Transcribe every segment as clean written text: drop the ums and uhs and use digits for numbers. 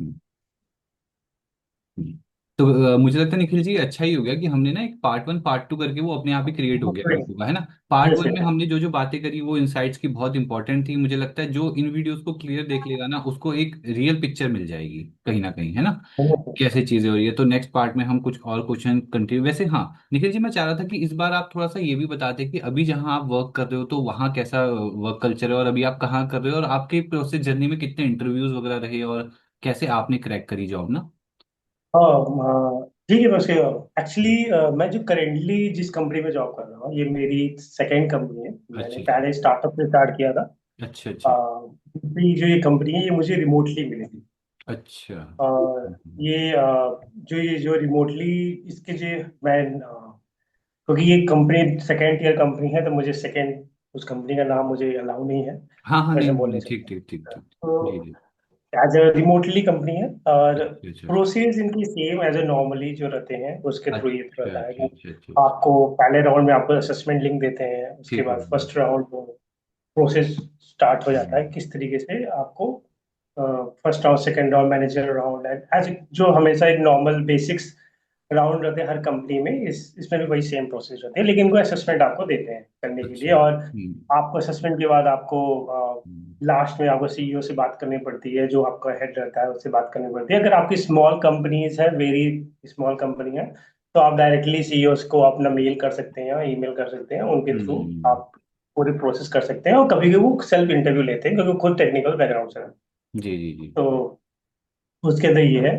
हम्म। हम्म। तो मुझे लगता है निखिल जी अच्छा ही हो गया कि हमने ना एक पार्ट 1 पार्ट 2 करके वो अपने आप ही क्रिएट हो गया वीडियो का, है ना। पार्ट यस 1 में यस। हमने जो जो बातें करी वो इनसाइट्स की बहुत इंपॉर्टेंट थी। मुझे लगता है जो इन वीडियोस को क्लियर देख लेगा ना उसको एक रियल पिक्चर मिल जाएगी कहीं ना कहीं, है ना। कैसे चीजें हो रही है। तो नेक्स्ट पार्ट में हम कुछ और क्वेश्चन कंटिन्यू। वैसे हाँ निखिल जी, मैं चाह रहा था कि इस बार आप थोड़ा सा ये भी बताते कि अभी जहाँ आप वर्क कर रहे हो तो वहाँ कैसा वर्क कल्चर है, और अभी आप कहाँ कर रहे हो, और आपके प्रोसेस जर्नी में कितने इंटरव्यूज वगैरह रहे, और कैसे आपने क्रैक करी जॉब ना। हाँ हाँ, ठीक है। बस एक्चुअली मैं जो करेंटली जिस कंपनी में जॉब कर रहा हूँ, ये मेरी सेकेंड कंपनी है। मैंने अच्छा पहले स्टार्टअप से स्टार्ट किया था। अच्छा अच्छा। दूसरी जो ये कंपनी है, ये मुझे रिमोटली मिली थी। अच्छा। और ये जो रिमोटली इसके जो मैं क्योंकि ये कंपनी सेकेंड ईयर कंपनी है, तो मुझे सेकेंड उस कंपनी का नाम मुझे अलाउ नहीं है हाँ हाँ, नहीं वैसे नहीं बोलने नहीं, से। ठीक ठीक ठीक ठीक। जी तो जी। एज अ रिमोटली कंपनी है, और अच्छा अच्छा प्रोसेस इनकी सेम एज ए नॉर्मली जो रहते हैं उसके थ्रू ये अच्छा रहता है अच्छा कि अच्छा अच्छा अच्छा। आपको पहले राउंड में आपको असेसमेंट लिंक देते हैं, उसके ठीक है। बाद फर्स्ट राउंड में प्रोसेस स्टार्ट हो जाता है किस तरीके से आपको first round, second round, manager round, as जो हमेशा एक नॉर्मल बेसिक्स राउंड रहते हैं हर कंपनी में। इसमें भी वही सेम प्रोसेस होती है, लेकिन इनको असेसमेंट आपको देते हैं करने के लिए। अच्छा। और आपको असेसमेंट के बाद आपको हम्म, लास्ट में आपको सीईओ से बात करनी पड़ती है, जो आपका हेड रहता है उससे बात करनी पड़ती है। अगर आपकी स्मॉल कंपनीज है, वेरी स्मॉल कंपनी है, तो आप डायरेक्टली सीईओ को अपना मेल कर सकते हैं, ईमेल कर सकते हैं, उनके थ्रू हम्म, आप पूरी प्रोसेस कर सकते हैं। और कभी कभी वो सेल्फ इंटरव्यू लेते हैं क्योंकि वो खुद टेक्निकल बैकग्राउंड से हैं। जी जी जी। तो उसके अंदर ये है।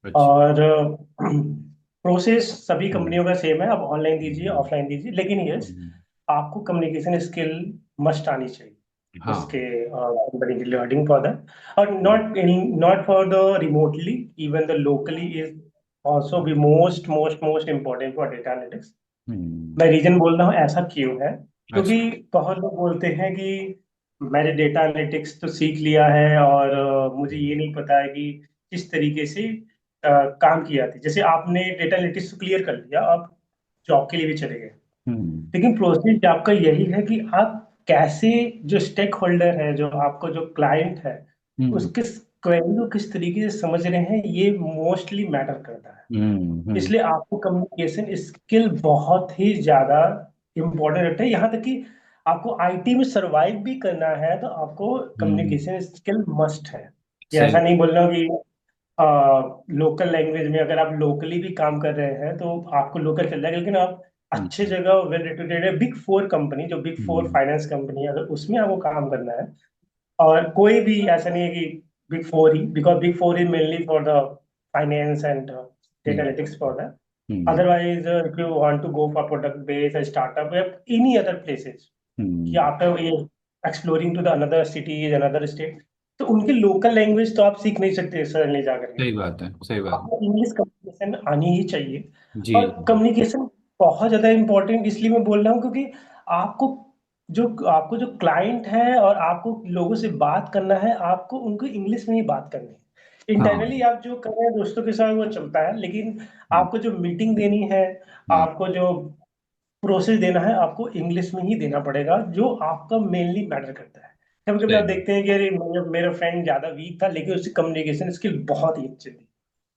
अच्छा। और प्रोसेस सभी हम्म, कंपनियों का सेम है, आप ऑनलाइन दीजिए हम्म, ऑफलाइन दीजिए, लेकिन यस, हम्म, आपको कम्युनिकेशन स्किल मस्ट आनी चाहिए उसके हाँ। कंपनी के रिगार्डिंग फॉर दैट। और not for the remotely, even the locally is also भी most most most important for data analytics. Hmm. मैं रीजन बोल रहा हूँ ऐसा क्यों है, क्योंकि अच्छा। बहुत लोग बोलते हैं कि मैंने डेटा एनालिटिक्स तो सीख लिया है, और मुझे ये नहीं पता है कि किस तरीके से काम की जाती है। जैसे आपने डेटा एनालिटिक्स तो क्लियर कर लिया, आप जॉब के लिए भी चले गए, हम्म लेकिन प्रोसेस आपका यही है कि आप कैसे, जो स्टेक होल्डर है, जो आपको जो क्लाइंट है, हम्म उसके क्वेरी को किस तरीके से समझ रहे हैं, ये मोस्टली मैटर करता है। हम्म। इसलिए आपको कम्युनिकेशन स्किल बहुत ही ज्यादा इम्पोर्टेंट रहता है। यहाँ तक कि आपको आईटी में सरवाइव भी करना है, तो आपको हम्म, कम्युनिकेशन स्किल मस्ट है। ये सही ऐसा बात। नहीं बोल रहा हूँ कि लोकल लैंग्वेज में अगर आप लोकली भी काम कर रहे हैं तो आपको लोकल चल जाएगा, लेकिन आप अच्छे हम्म जगह वेल रेप्यूटेड है, बिग फोर कंपनी, जो बिग फोर हम्म फाइनेंस कंपनी है, अगर उसमें आपको काम करना है, और कोई भी ऐसा नहीं है कि big four he, because big four is mainly for the finance and data hmm analytics for that. Hmm Otherwise, if you want to go for product based a startup or any other places, कि हम्म, after ये exploring to the another cities, another state, तो उनकी local language तो आप सीख नहीं सकते suddenly जा करके। सही बात है, सही बात है। आपको इंग्लिश कम्युनिकेशन आनी ही चाहिए। जी और जी कम्युनिकेशन बहुत ज्यादा इंपॉर्टेंट इसलिए मैं बोल रहा हूँ, क्योंकि आपको आपको जो क्लाइंट है और आपको लोगों से बात करना है, आपको उनको इंग्लिश में ही बात करनी है। हाँ। इंटरनली आप जो कर रहे हैं दोस्तों के साथ वो चलता है, लेकिन हम्म आपको जो मीटिंग देनी है, हम्म, आपको जो प्रोसेस देना है, आपको इंग्लिश में ही देना पड़ेगा, जो आपका मेनली मैटर करता है। कभी कभी सही आप बात। देखते हैं कि अरे मेरा फ्रेंड ज्यादा वीक था, लेकिन उसकी कम्युनिकेशन स्किल बहुत ही अच्छी थी।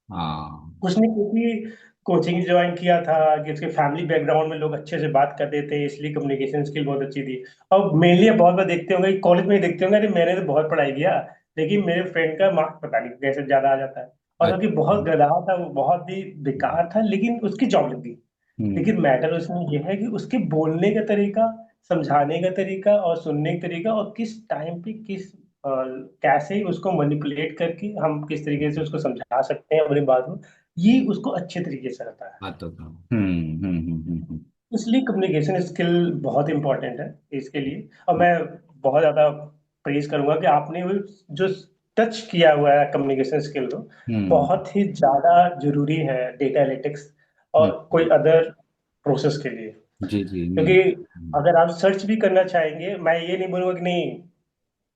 हाँ। उसने क्योंकि कोचिंग ज्वाइन किया था, कि उसके फैमिली बैकग्राउंड में लोग अच्छे से बात करते थे, इसलिए कम्युनिकेशन स्किल बहुत अच्छी थी। और मेनली बहुत बार देखते होंगे, कॉलेज में ही देखते होंगे, अरे मैंने तो बहुत पढ़ाई किया, लेकिन मेरे फ्रेंड का मार्क्स पता नहीं कैसे ज्यादा आ जाता है। और क्योंकि अच्छा। बहुत गधा था, वो बहुत ही बेकार था, लेकिन उसकी जॉब लग गई। हम्म, लेकिन मैटर उसमें यह है कि उसके बोलने का तरीका, समझाने का तरीका और सुनने का तरीका, और किस टाइम पे कैसे उसको मैनिपुलेट करके हम किस तरीके से उसको समझा सकते हैं अपनी बात को, ये उसको अच्छे तरीके से आता है। आता था। इसलिए कम्युनिकेशन स्किल बहुत इंपॉर्टेंट है इसके लिए। और मैं बहुत ज्यादा प्रेज करूंगा कि आपने वो जो टच किया हुआ है कम्युनिकेशन स्किल को, हम्म बहुत ही ज्यादा जरूरी है डेटा एनालिटिक्स हम्म, और कोई अदर प्रोसेस के लिए। जी जी नहीं। क्योंकि अगर आप सर्च भी करना चाहेंगे, मैं ये नहीं बोलूंगा कि नहीं,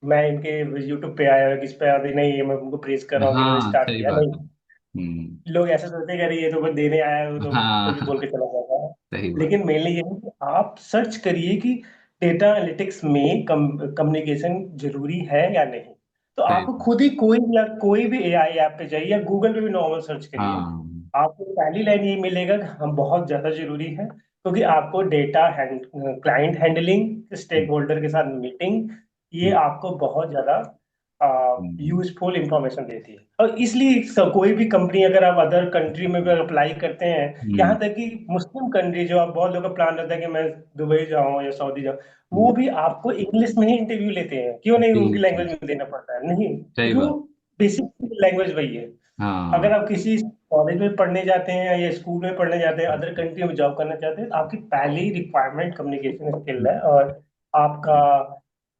मैं इनके यूट्यूब पे आया किस पे आया नहीं, ये मैं उनको प्रेज कर रहा हूँ कि इन्होंने हाँ स्टार्ट सही किया, बात नहीं। है। हम्म। लोग ऐसे सोचते हैं कि अरे ये तो बस देने आया है, वो तो कुछ भी बोल हाँ के चला जाता है। सही बात। लेकिन मेनली ये है कि आप सर्च करिए कि डेटा एनालिटिक्स में कम्युनिकेशन जरूरी है या नहीं। तो सही। आपको खुद ही कोई भी एआई ऐप पे जाइए या गूगल पे भी नॉर्मल सर्च करिए, हाँ। आपको पहली लाइन ये मिलेगा कि हम बहुत ज्यादा जरूरी है, क्योंकि आपको डेटा क्लाइंट हैंडलिंग, स्टेक हम्म, होल्डर के साथ मीटिंग, ये हम्म, आपको बहुत ज्यादा हम्म, यूजफुल इंफॉर्मेशन देती है। और इसलिए कोई भी कंपनी, अगर आप अदर कंट्री में भी अप्लाई करते हैं, यहाँ हम्म, तक कि मुस्लिम कंट्री, जो आप बहुत लोगों का प्लान रहता है कि मैं दुबई जाऊं या सऊदी जाऊं, हम्म, वो भी आपको इंग्लिश में ही इंटरव्यू लेते हैं। क्यों नहीं, उनकी ठीक है। लैंग्वेज में देना पड़ता है? नहीं, सही क्योंकि वो बात। बेसिक लैंग्वेज वही है। हाँ। अगर आप किसी कॉलेज में पढ़ने जाते हैं या स्कूल में पढ़ने जाते हैं, अदर कंट्री में जॉब करना चाहते हैं, तो आपकी पहली रिक्वायरमेंट कम्युनिकेशन स्किल है, और आपका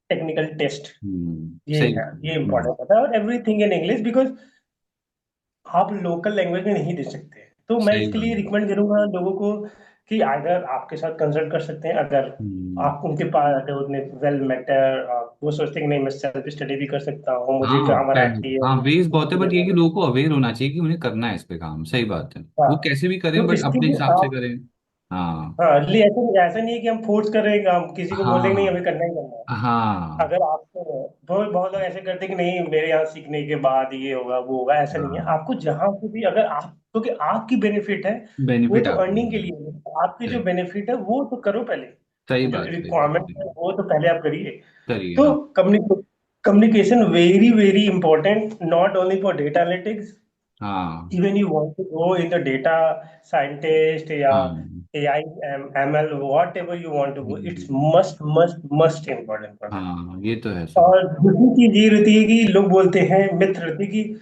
टेक्निकल टेस्ट, ये सही। है, ये इंपॉर्टेंट होता है। और एवरीथिंग इन इंग्लिश, बिकॉज आप लोकल लैंग्वेज में नहीं दे सकते। तो मैं सही इसके बात लिए है। रिकमेंड करूंगा लोगों को कि अगर आपके साथ कंसल्ट कर सकते हैं, अगर हम्म, आप उनके पास आते हो, उतने वेल मैटर, वो सोचते हैं कि नहीं मैं सेल्फ स्टडी भी कर सकता हूँ, मुझे हाँ ग्रामर आती है, हाँ, वेज बहुत है, बट ये कि मुझे। लोगों को अवेयर होना चाहिए कि उन्हें करना है इस पे काम। सही बात है। हाँ, वो कैसे भी करें, तो बट इसके अपने लिए हिसाब से आप, करें। हाँ हाँ, लिए ऐसा नहीं है कि हम फोर्स कर रहे हैं काम, किसी को बोल देंगे नहीं हाँ हमें करना ही करना है। हाँ अगर आपको, बहुत बहुत लोग ऐसे करते हैं कि नहीं मेरे यहाँ सीखने के बाद ये होगा वो होगा, ऐसा नहीं है। हाँ। आपको जहाँ पे भी, अगर आप, क्योंकि आपकी बेनिफिट है, वो बेनिफिट तो आपको अर्निंग के है। लिए है। आपकी जो सही। बेनिफिट है वो तो करो पहले, सही जो बात, सही बात, रिक्वायरमेंट सही है बात। वो तो पहले आप करिए। करिए, तो हाँ। Communication very very important, not only for data analytics, हाँ even you want to go in the data scientist या हाँ। AI, ML, whatever you want to go, it's hmm, must important for that। हाँ ये तो है sir. और दूसरी चीज ये रहती है कि लोग बोलते हैं, मिथ रहती है कि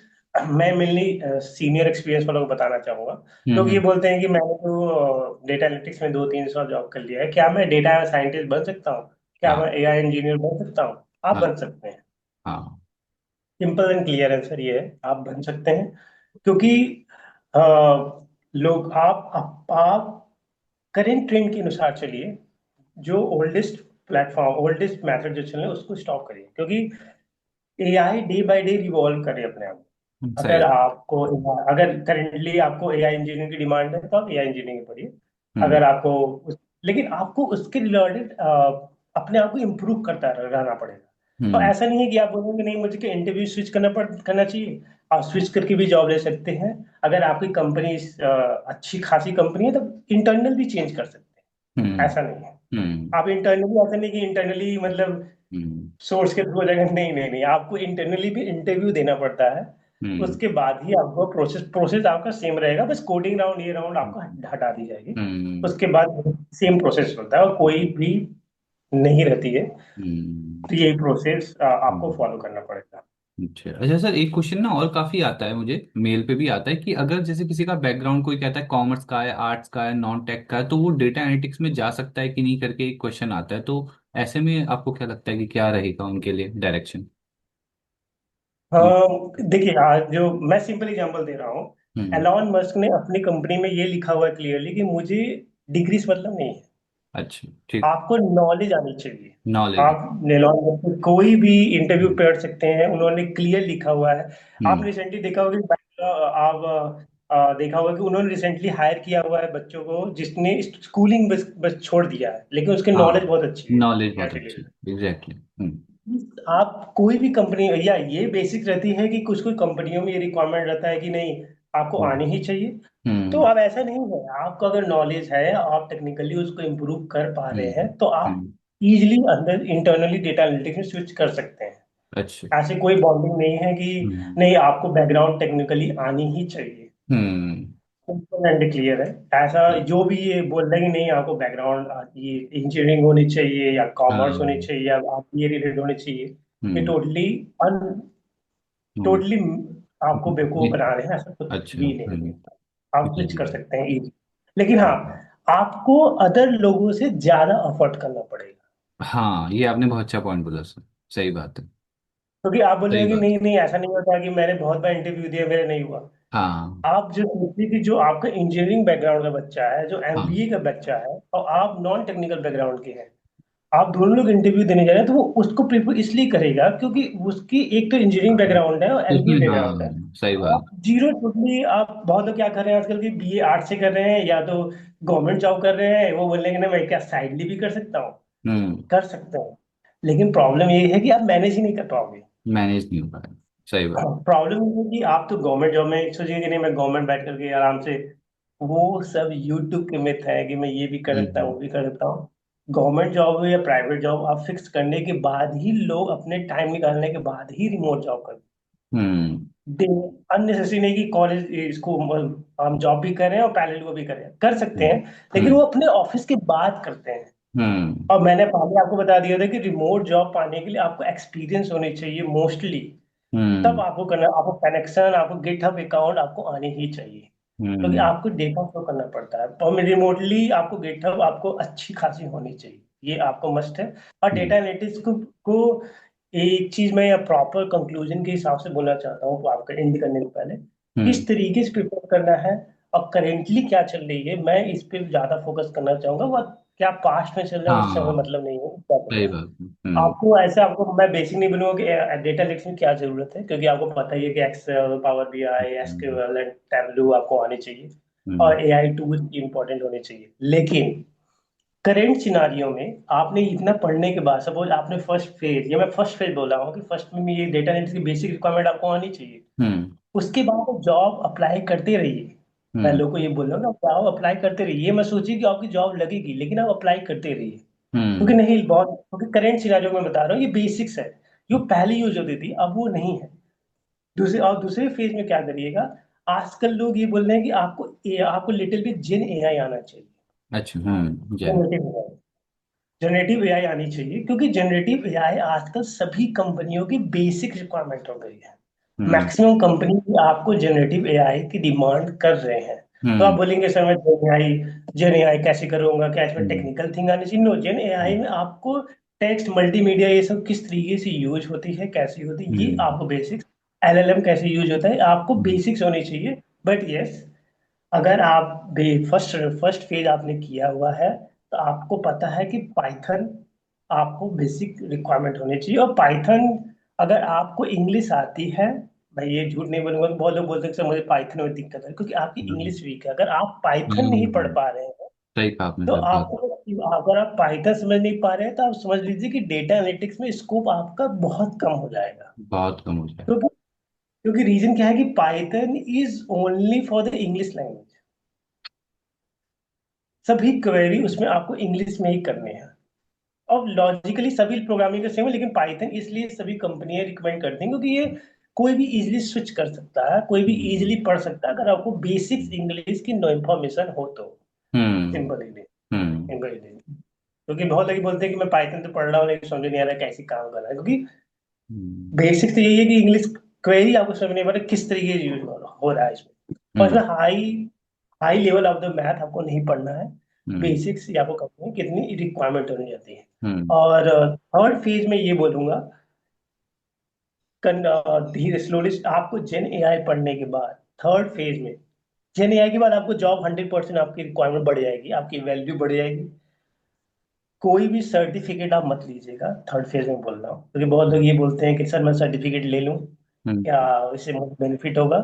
मैं मेनली सीनियर एक्सपीरियंस वालों को बताना चाहूंगा। लोग ये हम्म। बोलते हैं कि मैंने तो डेटा एनालिटिक्स में 2-3 साल जॉब कर लिया है, क्या मैं डेटा साइंटिस्ट बन सकता हूँ? क्या हाँ मैं AI इंजीनियर बन सकता हूँ? आप हाँ बन सकते हैं। हाँ। सिंपल एंड क्लियर आंसर ये है, आप बन सकते हैं। क्योंकि अ, लोग, आप करेंट ट्रेंड के अनुसार चलिए। जो ओल्डेस्ट प्लेटफॉर्म, ओल्डेस्ट मेथड जो चल रहे हैं उसको स्टॉप करिए, क्योंकि AI day by day revolve कर रही है अपने आप। सही। अगर करेंटली आपको एआई इंजीनियरिंग की डिमांड है, तो आप एआई इंजीनियरिंग पढ़िए। हम्म, अगर आपको लेकिन आपको उसके रिलेटेड अपने आप को इम्प्रूव करता रहना पड़ेगा। तो हम्म, ऐसा नहीं है कि आप बोलेंगे नहीं मुझे इंटरव्यू स्विच करना चाहिए। आप स्विच करके भी जॉब ले सकते हैं। अगर आपकी कंपनी अच्छी खासी कंपनी है, तो इंटरनल भी चेंज कर सकते हैं, हम्म, ऐसा नहीं है। हम्म, आप इंटरनली, ऐसा नहीं कि इंटरनली मतलब हम्म, सोर्स के थ्रू हो जाएगा, नहीं नहीं नहीं, आपको इंटरनली भी इंटरव्यू देना पड़ता है। हम्म, उसके बाद ही आपको प्रोसेस प्रोसेस आपका सेम रहेगा, बस कोडिंग राउंड, ये राउंड आपको हटा दी जाएगी। हम्म, उसके बाद सेम प्रोसेस होता है और कोई भी नहीं रहती है। हम्म, तो यही प्रोसेस आपको हम्म। फॉलो करना पड़ेगा। अच्छा अच्छा सर, एक क्वेश्चन ना और काफी आता है मुझे, मेल पे भी आता है कि अगर जैसे किसी का बैकग्राउंड, कोई कहता है कॉमर्स का है, आर्ट्स का है, नॉन टेक का है, तो वो डेटा एनालिटिक्स में जा सकता है कि नहीं करके एक क्वेश्चन आता है। तो ऐसे में आपको क्या लगता है कि क्या रहेगा उनके लिए डायरेक्शन? देखिए, आज जो मैं सिंपल एग्जांपल दे रहा हूँ, हम्म। एलॉन मस्क ने अपनी कंपनी में ये लिखा हुआ है क्लियरली कि मुझे डिग्री से मतलब नहीं है, अच्छा ठीक। आपको नॉलेज आनी चाहिए। नॉलेज। आप एलॉन मस्क को कोई भी इंटरव्यू हम्म, पढ़ सकते हैं, उन्होंने क्लियर लिखा हुआ है। आपने हम्म, रिसेंटली देखा होगा देखा होगा कि उन्होंने रिसेंटली हायर किया हुआ है बच्चों को, जिसने स्कूलिंग बस बस छोड़ दिया है, लेकिन उसकी नॉलेज हाँ बहुत अच्छी है नॉलेज AI बहुत से अच्छी। related। एग्जैक्टली। हम्म, आप कोई भी कंपनी, या ये बेसिक रहती है कि कुछ कुछ कंपनियों में ये रिक्वायरमेंट रहता है कि नहीं आपको हम्म, आनी ही चाहिए। तो हम्म, अब ऐसा नहीं है, आपको अगर नॉलेज है, आप टेक्निकली उसको इम्प्रूव कर पा रहे हम्म, हैं, तो आप हम्म। इजीली अंदर इंटरनली डेटा एनालिटिक्स में स्विच कर सकते हैं। अच्छा। ऐसे कोई बॉन्डिंग नहीं है कि हम्म, नहीं आपको बैकग्राउंड टेक्निकली आनी ही चाहिए। हम्म, सिंपल एंड क्लियर है। ऐसा जो भी ये बोल रहे हैं कि नहीं आपको बैकग्राउंड, ये इंजीनियरिंग होनी चाहिए या कॉमर्स होनी हाँ, चाहिए या आप ये रिलेटेड होनी चाहिए, ये हम्म, हम्म, टोटली आपको बेवकूफ ये- बना रहे हैं, ऐसा कुछ अच्छा। भी नहीं हम्म, है। आप स्विच कर हम्म, सकते हैं इजी। लेकिन हाँ, आपको अदर लोगों से ज्यादा अफोर्ड करना पड़ेगा। हाँ ये आपने बहुत अच्छा पॉइंट बोला सर। सही बात है। क्योंकि आप सही बोलेंगे कि बात। नहीं नहीं ऐसा नहीं होता कि मैंने बहुत बार इंटरव्यू दिया मेरा नहीं हुआ। हाँ आप जो सोचिए कि जो आपका इंजीनियरिंग बैकग्राउंड का बच्चा है, जो हाँ। एमबीए का बच्चा है, और आप नॉन टेक्निकल बैकग्राउंड के हैं, आप दोनों लोग इंटरव्यू देने जा रहे हैं, तो वो उसको प्रीफर इसलिए करेगा क्योंकि उसकी एक तो इंजीनियरिंग हाँ, बैकग्राउंड है और एमबीए उसमें बैकग्राउंड है। हाँ सही आप बात। जीरो टोटली, आप बहुत लोग क्या कर रहे हैं आजकल की, बीए आर्ट से कर रहे हैं या तो गवर्नमेंट जॉब कर रहे हैं, वो बोलेंगे ना मैं क्या साइडली भी कर सकता हूँ। हम्म, कर सकते हैं, लेकिन प्रॉब्लम ये है कि आप मैनेज ही नहीं कर पाओगे। मैनेज नहीं हो पाया। सही बात। प्रॉब्लम ये है कि आप तो गवर्नमेंट जॉब में सोचिए कि नहीं, मैं गवर्नमेंट बैठ करके आराम से, वो सब यूट्यूब के मिथ है कि मैं ये भी कर सकता हूँ हम्म। वो भी कर सकता हूँ। गवर्नमेंट जॉब हो या प्राइवेट जॉब, आप फिक्स करने के बाद ही लोग अपने टाइम निकालने के बाद ही रिमोट जॉब करते हम्म। हैं। अननेसेसरी नहीं कि कॉलेज इसको हम जॉब भी करें और पैरेलल वो भी करें, कर सकते हैं, लेकिन हम्म। वो अपने ऑफिस के बाद करते हैं। हम्म। और मैंने पहले आपको बता दिया था कि रिमोट जॉब पाने के लिए आपको एक्सपीरियंस होनी चाहिए मोस्टली, तब हम्म। आपको करना, आपको कनेक्शन, आपको गिटहब अकाउंट आपको आने ही चाहिए, क्योंकि हम्म। आपको डेटा फ्लो करना पड़ता है। और रिमोटली आपको गिटहब आपको अच्छी खासी होनी चाहिए, ये आपको मस्ट है। और हम्म। डेटा एनालिटिक्स को एक चीज मैं प्रॉपर कंक्लूजन के हिसाब से बोलना चाहता हूँ, तो आपका एंड करने से पहले हम्म। किस तरीके से प्रिपेयर करना है और करेंटली क्या चल रही है, मैं इस पे ज्यादा फोकस करना चाहूंगा। वह क्या पास्ट में चल रहा है उससे हमें हाँ, मतलब नहीं है, क्या चल सही रहा है। बात है। हम्म। आपको ऐसे, आपको मैं बेसिक नहीं बोलूंगा कि डेटा लिक्स में क्या जरूरत है, क्योंकि आपको पता ही है कि excel, power BI, hmm. SQL and tableau आपको आनी चाहिए, हम्म। और एआई टूल इंपॉर्टेंट होने चाहिए। लेकिन करेंट सिनारियो में आपने इतना पढ़ने के बाद, सपोज आपने फर्स्ट फेज, या मैं फर्स्ट फेज बोल रहा हूँ कि फर्स्ट में ये डेटा एनालिटिक्स की बेसिक रिक्वायरमेंट आपको आनी चाहिए, हम्म। उसके बाद जॉब अप्लाई करते रहिए। मैं हम्म। लोगों को ये बोल रहा हूँ कि आप अप्लाई करते रहिए, ये मैं सोचिए कि आपकी जॉब लगेगी, लेकिन आप अप्लाई करते रहिए। क्योंकि हम्म। नहीं, बहुत, क्योंकि करेंट सिनेरियो में बता रहा हूँ, ये बेसिक्स है जो पहले यूज होती थी, अब वो नहीं है। दूसरे फेज में क्या करिएगा, आजकल लोग ये बोल रहे हैं कि आपको लिटिल बिट जेन एआई आना चाहिए। अच्छा। Jain. Generative AI, generative AI आनी चाहिए, क्योंकि जनरेटिव एआई आजकल सभी कंपनियों की बेसिक रिक्वायरमेंट हो गई है। हम्म। मैक्सिमम कंपनी आपको जनरेटिव एआई की डिमांड कर रहे हैं। तो आप हम्म। बोलेंगे सर मैं जेन एआई कैसे करूंगा, क्या इसमें हम्म। टेक्निकल थिंग आनी चाहिए? नो, जेन एआई में आपको टेक्स्ट मल्टीमीडिया ये सब किस तरीके से यूज होती है, कैसी होती है, ये हम्म। आपको बेसिक्स, एलएलएम कैसे यूज होता है, आपको हम्म। बेसिक्स होनी चाहिए। बट यस, अगर आप फर्स्ट फर्स्ट फेज आपने किया हुआ है, तो आपको पता है कि पाइथन आपको बेसिक रिक्वायरमेंट होनी चाहिए। और पाइथन, अगर आपको इंग्लिश आती है, मैं ये झूठ नहीं बोलूंगा कि बहुत लोग बोलते हैं कि सर मुझे पाइथन में दिक्कत है, क्योंकि आपकी हम्म। इंग्लिश वीक है। अगर आप पाइथन नहीं पढ़ हम्म। पा रहे हैं, सही कहा आपने तो सर, बहुत। आपको, अगर आप पाइथन समझ नहीं पा रहे हैं, तो आप समझ लीजिए कि डेटा एनालिटिक्स में स्कोप आपका बहुत कम हो जाएगा। बहुत कम हो जाए। क्योंकि क्योंकि रीजन क्या है कि Python is only for the English language. सभी क्वेरी उसमें आपको इंग्लिश में ही करने हैं। और लॉजिकली सभी प्रोग्रामिंग का सेम है, लेकिन पाइथन इसलिए सभी कंपनियां रिकमेंड करती हैं क्योंकि ये कोई भी इजीली स्विच कर सकता है, कोई भी हम्म। इजीली पढ़ सकता है, अगर आपको बेसिक्स इंग्लिश की नो इन्फॉर्मेशन हो तो। Hmm. Simple English, hmm. Simple English. क्योंकि बहुत लोग बोलते हैं कि मैं पाइथन तो पढ़ रहा हूँ लेकिन समझ नहीं आ रहा है कैसे काम करना है, क्योंकि हम्म। बेसिक तो यही है कि इंग्लिश क्वेरी आपको समझ नहीं आ रहा किस तरीके से यूज हो रहा है इसमें। और हम्म। इसमें high high level of the math आपको नहीं पढ़ना है, हम्म। बेसिक्स ही आपको करनी है, कितनी रिक्वायरमेंट होनी जाती है। हम्म। और थर्ड फेज में ये बोलूंगा, धीरे स्लोली आपको जेन एआई पढ़ने के बाद, थर्ड फेज में जेन एआई के बाद आपको जॉब 100% आपकी रिक्वायरमेंट बढ़ जाएगी, आपकी वैल्यू बढ़ जाएगी। कोई भी सर्टिफिकेट आप मत लीजिएगा, थर्ड फेज में बोल रहा हूँ, क्योंकि बहुत लोग ये बोलते हैं कि सर मैं सर्टिफिकेट ले लूँ, हम्म। क्या इससे मुझे बेनिफिट होगा?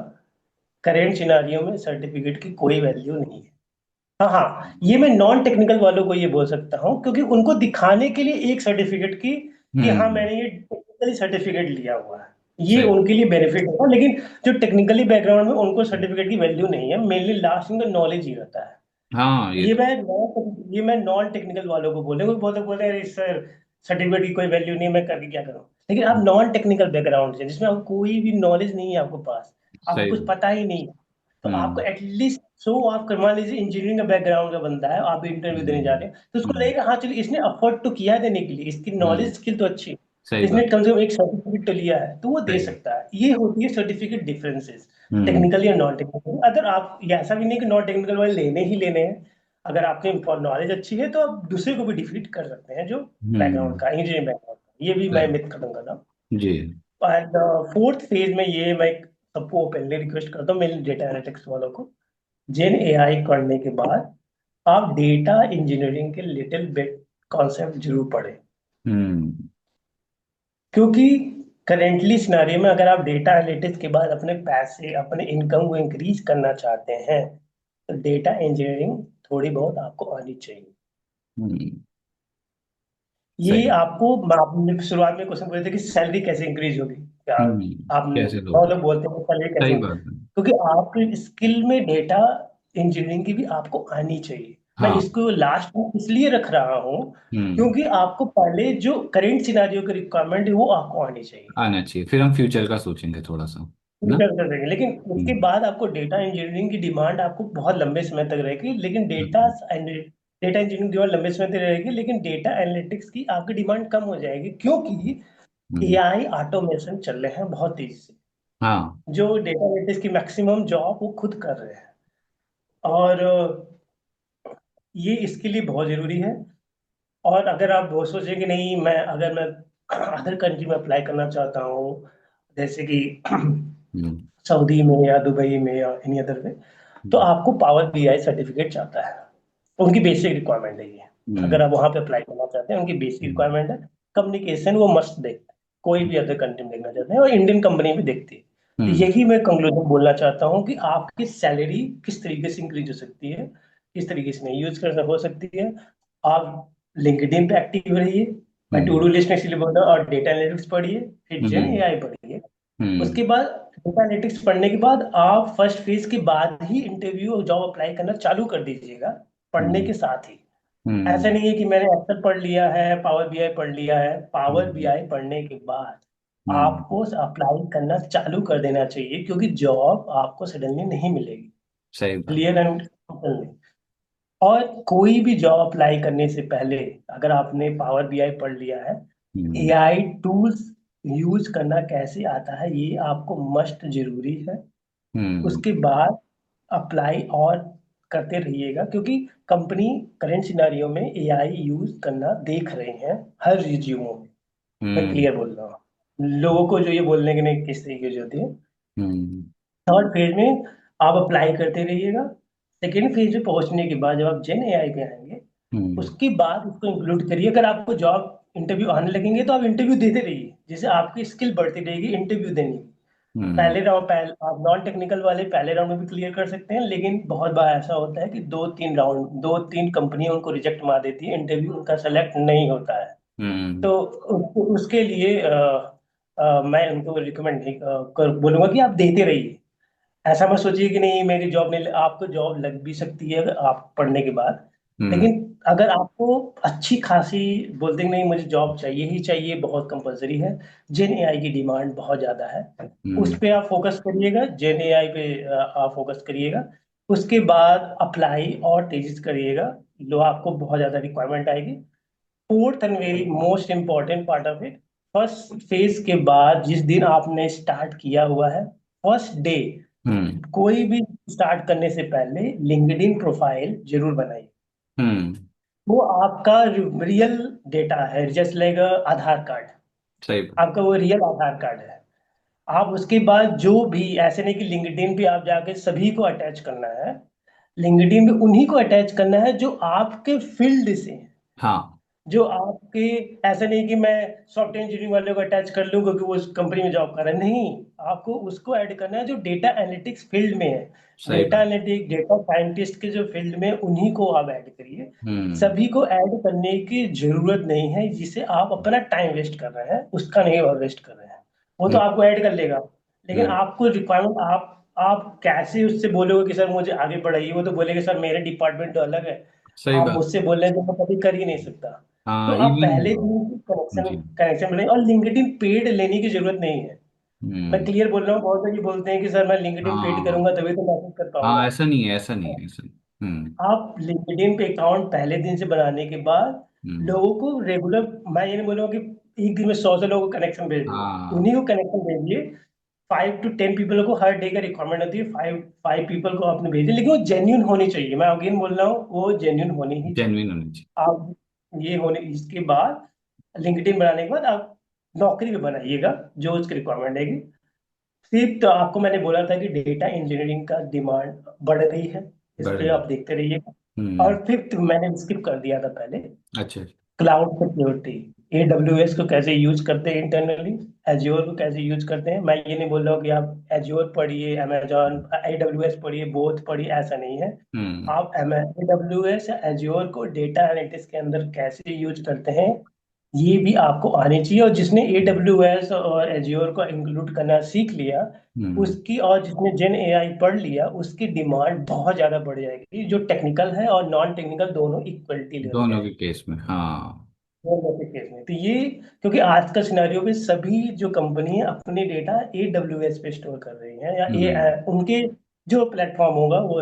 करेंट सिनारियो में सर्टिफिकेट की कोई वैल्यू नहीं है। हाँ हाँ, ये मैं नॉन टेक्निकल वालों को ये बोल सकता हूँ, क्योंकि उनको दिखाने के लिए एक सर्टिफिकेट की, कि हाँ हम्म। मैंने ये टेक्निकली सर्टिफिकेट लिया हुआ है, ये सही। उनके लिए बेनिफिट होगा। लेकिन जो टेक्निकली बैकग्राउंड में, उनको सर्टिफिकेट की वैल्यू नहीं है, मेनली लास्ट में नॉलेज ही रहता है। हाँ, ये तो। ये मैं नॉन टेक्निकल वालों को बोले, कोई बोलते बोलते हैं सर सर्टिफिकेट की कोई वैल्यू नहीं, मैं करके क्या करूँ? लेकिन आप नॉन टेक्निकल बैकग्राउंड से, जिसमें आपको कोई भी नॉलेज नहीं है आपको पास, आपको सही कुछ बात। पता ही नहीं, तो आपको हम्म। एटलीस्ट, सो आप मान लीजिए इंजीनियरिंग का बैकग्राउंड का बंदा है, आप इंटरव्यू देने जा हम्म। रहे हैं, तो उसको हम्म। लगेगा हाँ चलिए इसने अफोर्ड तो किया है देने के लिए, इसकी हम्म। नॉलेज स्किल तो अच्छी है, सही इसने बात। कम से कम एक सर्टिफिकेट तो लिया है, तो वो दे सही बात। सकता है। ये होती है सर्टिफिकेट डिफरेंसेस, हम्म। टेक्निकल या नॉन टेक्निकल। अगर आप, ये ऐसा भी नहीं कि नॉन टेक्निकल वाले लेने ही लेने हैं, अगर आपकी नॉलेज अच्छी है तो आप दूसरे को भी डिफीट कर सकते हैं, जो बैकग्राउंड हम्म। का, इंजीनियरिंग बैकग्राउंड का, ये भी मैं सही। मिथ खत्म कर रहा हूँ। जी। एंड फोर्थ फेज में ये मैं सबको ओपनली रिक्वेस्ट करता हूँ, मेरे डेटा एनालिटिक्स वालों को, जेन एआई करने के बाद आप डेटा इंजीनियरिंग के लिटिल बिट कॉन्सेप्ट जरूर पढ़ें। हम्म। क्योंकि करेंटली सिनारियो में अगर आप डेटा एनालिटिक्स के बाद अपने पैसे, अपने इनकम को इंक्रीज करना चाहते हैं, तो डेटा इंजीनियरिंग थोड़ी बहुत आपको आनी चाहिए। हम्म। ये सही। आपको, आपने शुरुआत में क्वेश्चन पूछे थे कि सैलरी कैसे इंक्रीज होगी, क्या आप कैसे बहुत लोग। लोग बोलते हैं सैलरी कैसे सही मिले, बात है। क्योंकि आपकी स्किल में डेटा इंजीनियरिंग की भी आपको आनी चाहिए। मैं हाँ। इसको लास्ट में इसलिए रख रहा हूँ हम्म। क्योंकि आपको पहले जो करेंट सिनारियो की रिक्वायरमेंट है वो आपको आनी चाहिए, आना चाहिए, फिर हम फ्यूचर का सोचेंगे थोड़ा सा, ना। फ्यूचर कर देंगे। लेकिन उसके हम्म। बाद आपको डेटा इंजीनियरिंग की डिमांड आपको बहुत लंबे समय तक रहेगी, लेकिन हम्म। डेटा इंजीनियरिंग डिमांड लंबे समय तक रहेगी, लेकिन डेटा एनालिटिक्स की आपकी डिमांड कम हो जाएगी, क्योंकि हम्म। एआई ऑटोमेशन चल रहे हैं बहुत तेजी से। हाँ। जो डेटा एनालिटिक्स की मैक्सिमम जॉब वो खुद कर रहे हैं, और ये इसके लिए बहुत जरूरी है। और अगर आप वो सोचें कि नहीं, मैं अदर कंट्री में अप्लाई करना चाहता हूँ, जैसे कि हम्म। सऊदी में या दुबई में या एनी अदर में, तो हम्म। आपको पावर बीआई सर्टिफिकेट चाहता है। उनकी बेसिक रिक्वायरमेंट है ये। अगर हम्म। आप वहां पे अप्लाई करना चाहते हैं, उनकी बेसिक हम्म। रिक्वायरमेंट है। कम्युनिकेशन वो मस्ट देखते हैं, कोई भी अदर कंट्री में देखना चाहते हैं, और इंडियन कंपनी भी देखती है। तो हम्म। यही मैं कंक्लूजन बोलना चाहता हूँ कि आपकी सैलरी किस तरीके से इंक्रीज हो सकती है, किस तरीके से नहीं यूज कर हो सकती है। आप लिंक्डइन पे एक्टिव रहिए, मैं टू हम्म। डू लिस्ट में इसलिए बोल रहा हूँ, और डेटा एनालिटिक्स पढ़िए, फिर जेन हम्म। एआई पढ़िए। हम्म। उसके बाद डेटा एनालिटिक्स पढ़ने के बाद आप फर्स्ट फेज के बाद ही इंटरव्यू और जॉब अप्लाई करना चालू कर दीजिएगा, पढ़ने हम्म। के साथ ही। ऐसा हम्म। नहीं है कि मैंने एक्सेल पढ़ लिया है, पावर बीआई पढ़ लिया है। पावर हम्म। बीआई पढ़ने के बाद हम्म। आपको अप्लाई करना चालू कर देना चाहिए, क्योंकि जॉब आपको सडनली नहीं मिलेगी। सही बात। क्लियर एंड और कोई भी जॉब अप्लाई करने से पहले, अगर आपने पावर बीआई पढ़ लिया है, हम्म। एआई टूल्स यूज करना कैसे आता है ये आपको मस्ट जरूरी है। हम्म। उसके बाद अप्लाई और करते रहिएगा, क्योंकि कंपनी करंट सिनारियो में एआई यूज करना देख रहे हैं हर रिज्यूमो में। मैं हम्म। क्लियर बोल रहा हूँ लोगों को, जो ये बोलने के नहीं किस तरीके से होती है। हम्म। थर्ड फेज में आप अप्लाई करते रहिएगा। सेकेंड फेज में पहुंचने के बाद जब आप जेन एआई पे आएंगे, हम्म। उसके बाद उसको इंक्लूड करिए। अगर आपको जॉब इंटरव्यू आने लगेंगे तो आप इंटरव्यू देते रहिए, जिससे आपकी स्किल बढ़ती रहेगी इंटरव्यू देने की। हम्म। पहले राउंड आप नॉन टेक्निकल वाले पहले राउंड में भी क्लियर कर सकते हैं, लेकिन बहुत बार ऐसा होता है कि दो तीन कंपनियां उनको रिजेक्ट मार देती है, इंटरव्यू उनका सेलेक्ट नहीं होता है। हम्म। तो उसके लिए मैं उनको रिकमेंड नहीं बोलूंगा कि आप देते रहिए। ऐसा मत सोचिए कि नहीं मेरी जॉब नहीं, आपको जॉब लग भी सकती है अगर आप पढ़ने के बाद। हम्म। लेकिन अगर आपको अच्छी खासी बोलते हैं नहीं मुझे जॉब चाहिए ही चाहिए, बहुत कंपलसरी है, जेन एआई की डिमांड बहुत ज्यादा है, उस हम्म। पे आप फोकस करिएगा, जेन एआई पे आप फोकस करिएगा। उसके बाद अप्लाई और तेजी से करिएगा, जो आपको बहुत ज्यादा रिक्वायरमेंट आएगी। Fourth and very most important part of it, first phase के बाद जिस दिन आपने स्टार्ट किया हुआ है, फर्स्ट डे, हम्म। कोई भी स्टार्ट करने से पहले लिंक्डइन प्रोफाइल जरूर बनाइए। हम्म। वो आपका रियल डेटा है, जस्ट लाइक आधार कार्ड। सही बात। आपका वो रियल आधार कार्ड है। आप उसके बाद जो भी, ऐसे नहीं कि लिंक्डइन पे आप जाके सभी को अटैच करना है, लिंक्डइन पे उन्हीं को अटैच करना है जो आपके फील्ड से हैं। हाँ। जो आपके, ऐसा नहीं कि मैं सॉफ्टवेयर इंजीनियरिंग वाले को अटैच कर लूँ क्योंकि वो उस कंपनी में जॉब कर रहा है, नहीं। आपको उसको ऐड करना है जो डेटा एनालिटिक्स फील्ड में है। सही डेटा बात। एनालिटिक डेटा साइंटिस्ट के जो फील्ड में है, उन्हीं को आप ऐड करिए। हम्म। सभी को ऐड करने की जरूरत नहीं है, जिसे आप अपना टाइम वेस्ट कर रहे हैं उसका नहीं, और वेस्ट कर रहे हैं। वो तो हम्म। आपको ऐड कर लेगा, लेकिन हम्म। आपको रिक्वायरमेंट, आप कैसे उससे बोलोगे कि सर मुझे आगे बढ़ाइए, वो तो बोलेगा सर मेरे डिपार्टमेंट तो अलग है, सही आप बात। मुझसे बोल रहे हैं तो मैं कभी कर ही नहीं सकता। तो हाँ, आप पहले इवन। दिन कनेक्शन जी। कनेक्शन बनाइए, और लिंक्डइन पेड लेने की जरूरत नहीं है। मैं हम्म। क्लियर बोल रहा हूँ, बहुत लोग ये बोलते हैं कि सर मैं लिंक्डइन पेड हाँ। करूंगा तभी तो मैसेज कर हाँ, पाऊंगा। ऐसा नहीं है, ऐसा नहीं है, ऐसा नहीं। हम्म। आप लिंक्डइन पे अकाउंट पहले दिन से बनाने के बाद हम्म। लोगों को रेगुलर, मैं ये नहीं बोलूंगा कि एक दिन में 100 से लोगों को कनेक्शन भेज दो, हाँ। उन्हीं को कनेक्शन भेजिए। 5 to 10 पीपल को हर डे का रिक्वायरमेंट होती है, फाइव फाइव पीपल को आपने भेजे, लेकिन वो जेन्यून होनी चाहिए। मैं अगेन बोल रहा हूँ, वो जेन्यून होनी ही चाहिए। जेन्युइन होनी चाहिए। आप ये होने इसके बाद लिंक्डइन बनाने के बाद आप नौकरी भी बनाइएगा जो उसकी रिक्वायरमेंट है। फिर तो आपको मैंने बोला था कि डेटा इंजीनियरिंग का डिमांड बढ़ रही है, इस बढ़ पे रही। आप देखते रहिएगा। हम्म। और फिफ्थ मैंने स्किप कर दिया था पहले, अच्छा। Cloud security. एडब्ल्यूएस को कैसे यूज करते हैं इंटरनली, एज्योर को कैसे यूज करते हैं। मैं ये नहीं बोल रहा हूँ कि आप एज्योर पढ़िए, अमेजॉन एडब्ल्यूएस पढ़िए, बोथ पढ़िए, ऐसा नहीं है। हम्म। आप एडब्ल्यूएस या एज्योर को डेटा एनालिटिक्स के अंदर कैसे यूज करते हैं, ये भी आपको आनी चाहिए। और जिसने AWS और एज्योर को इंक्लूड करना सीख लिया, हम्म। उसकी, और जिसने जेन AI पढ़ लिया, उसकी डिमांड बहुत ज्यादा बढ़ जाएगी। जो टेक्निकल है और नॉन टेक्निकल दोनों इक्वलिटी हो दोनों के जाएगी केस में, हाँ। दोनों के केस में। तो ये, क्योंकि आज का सिनेरियो में सभी जो कंपनी है अपने डेटा AWS पे स्टोर कर रही हैं, या हम्म। उनके जो प्लेटफॉर्म होगा वो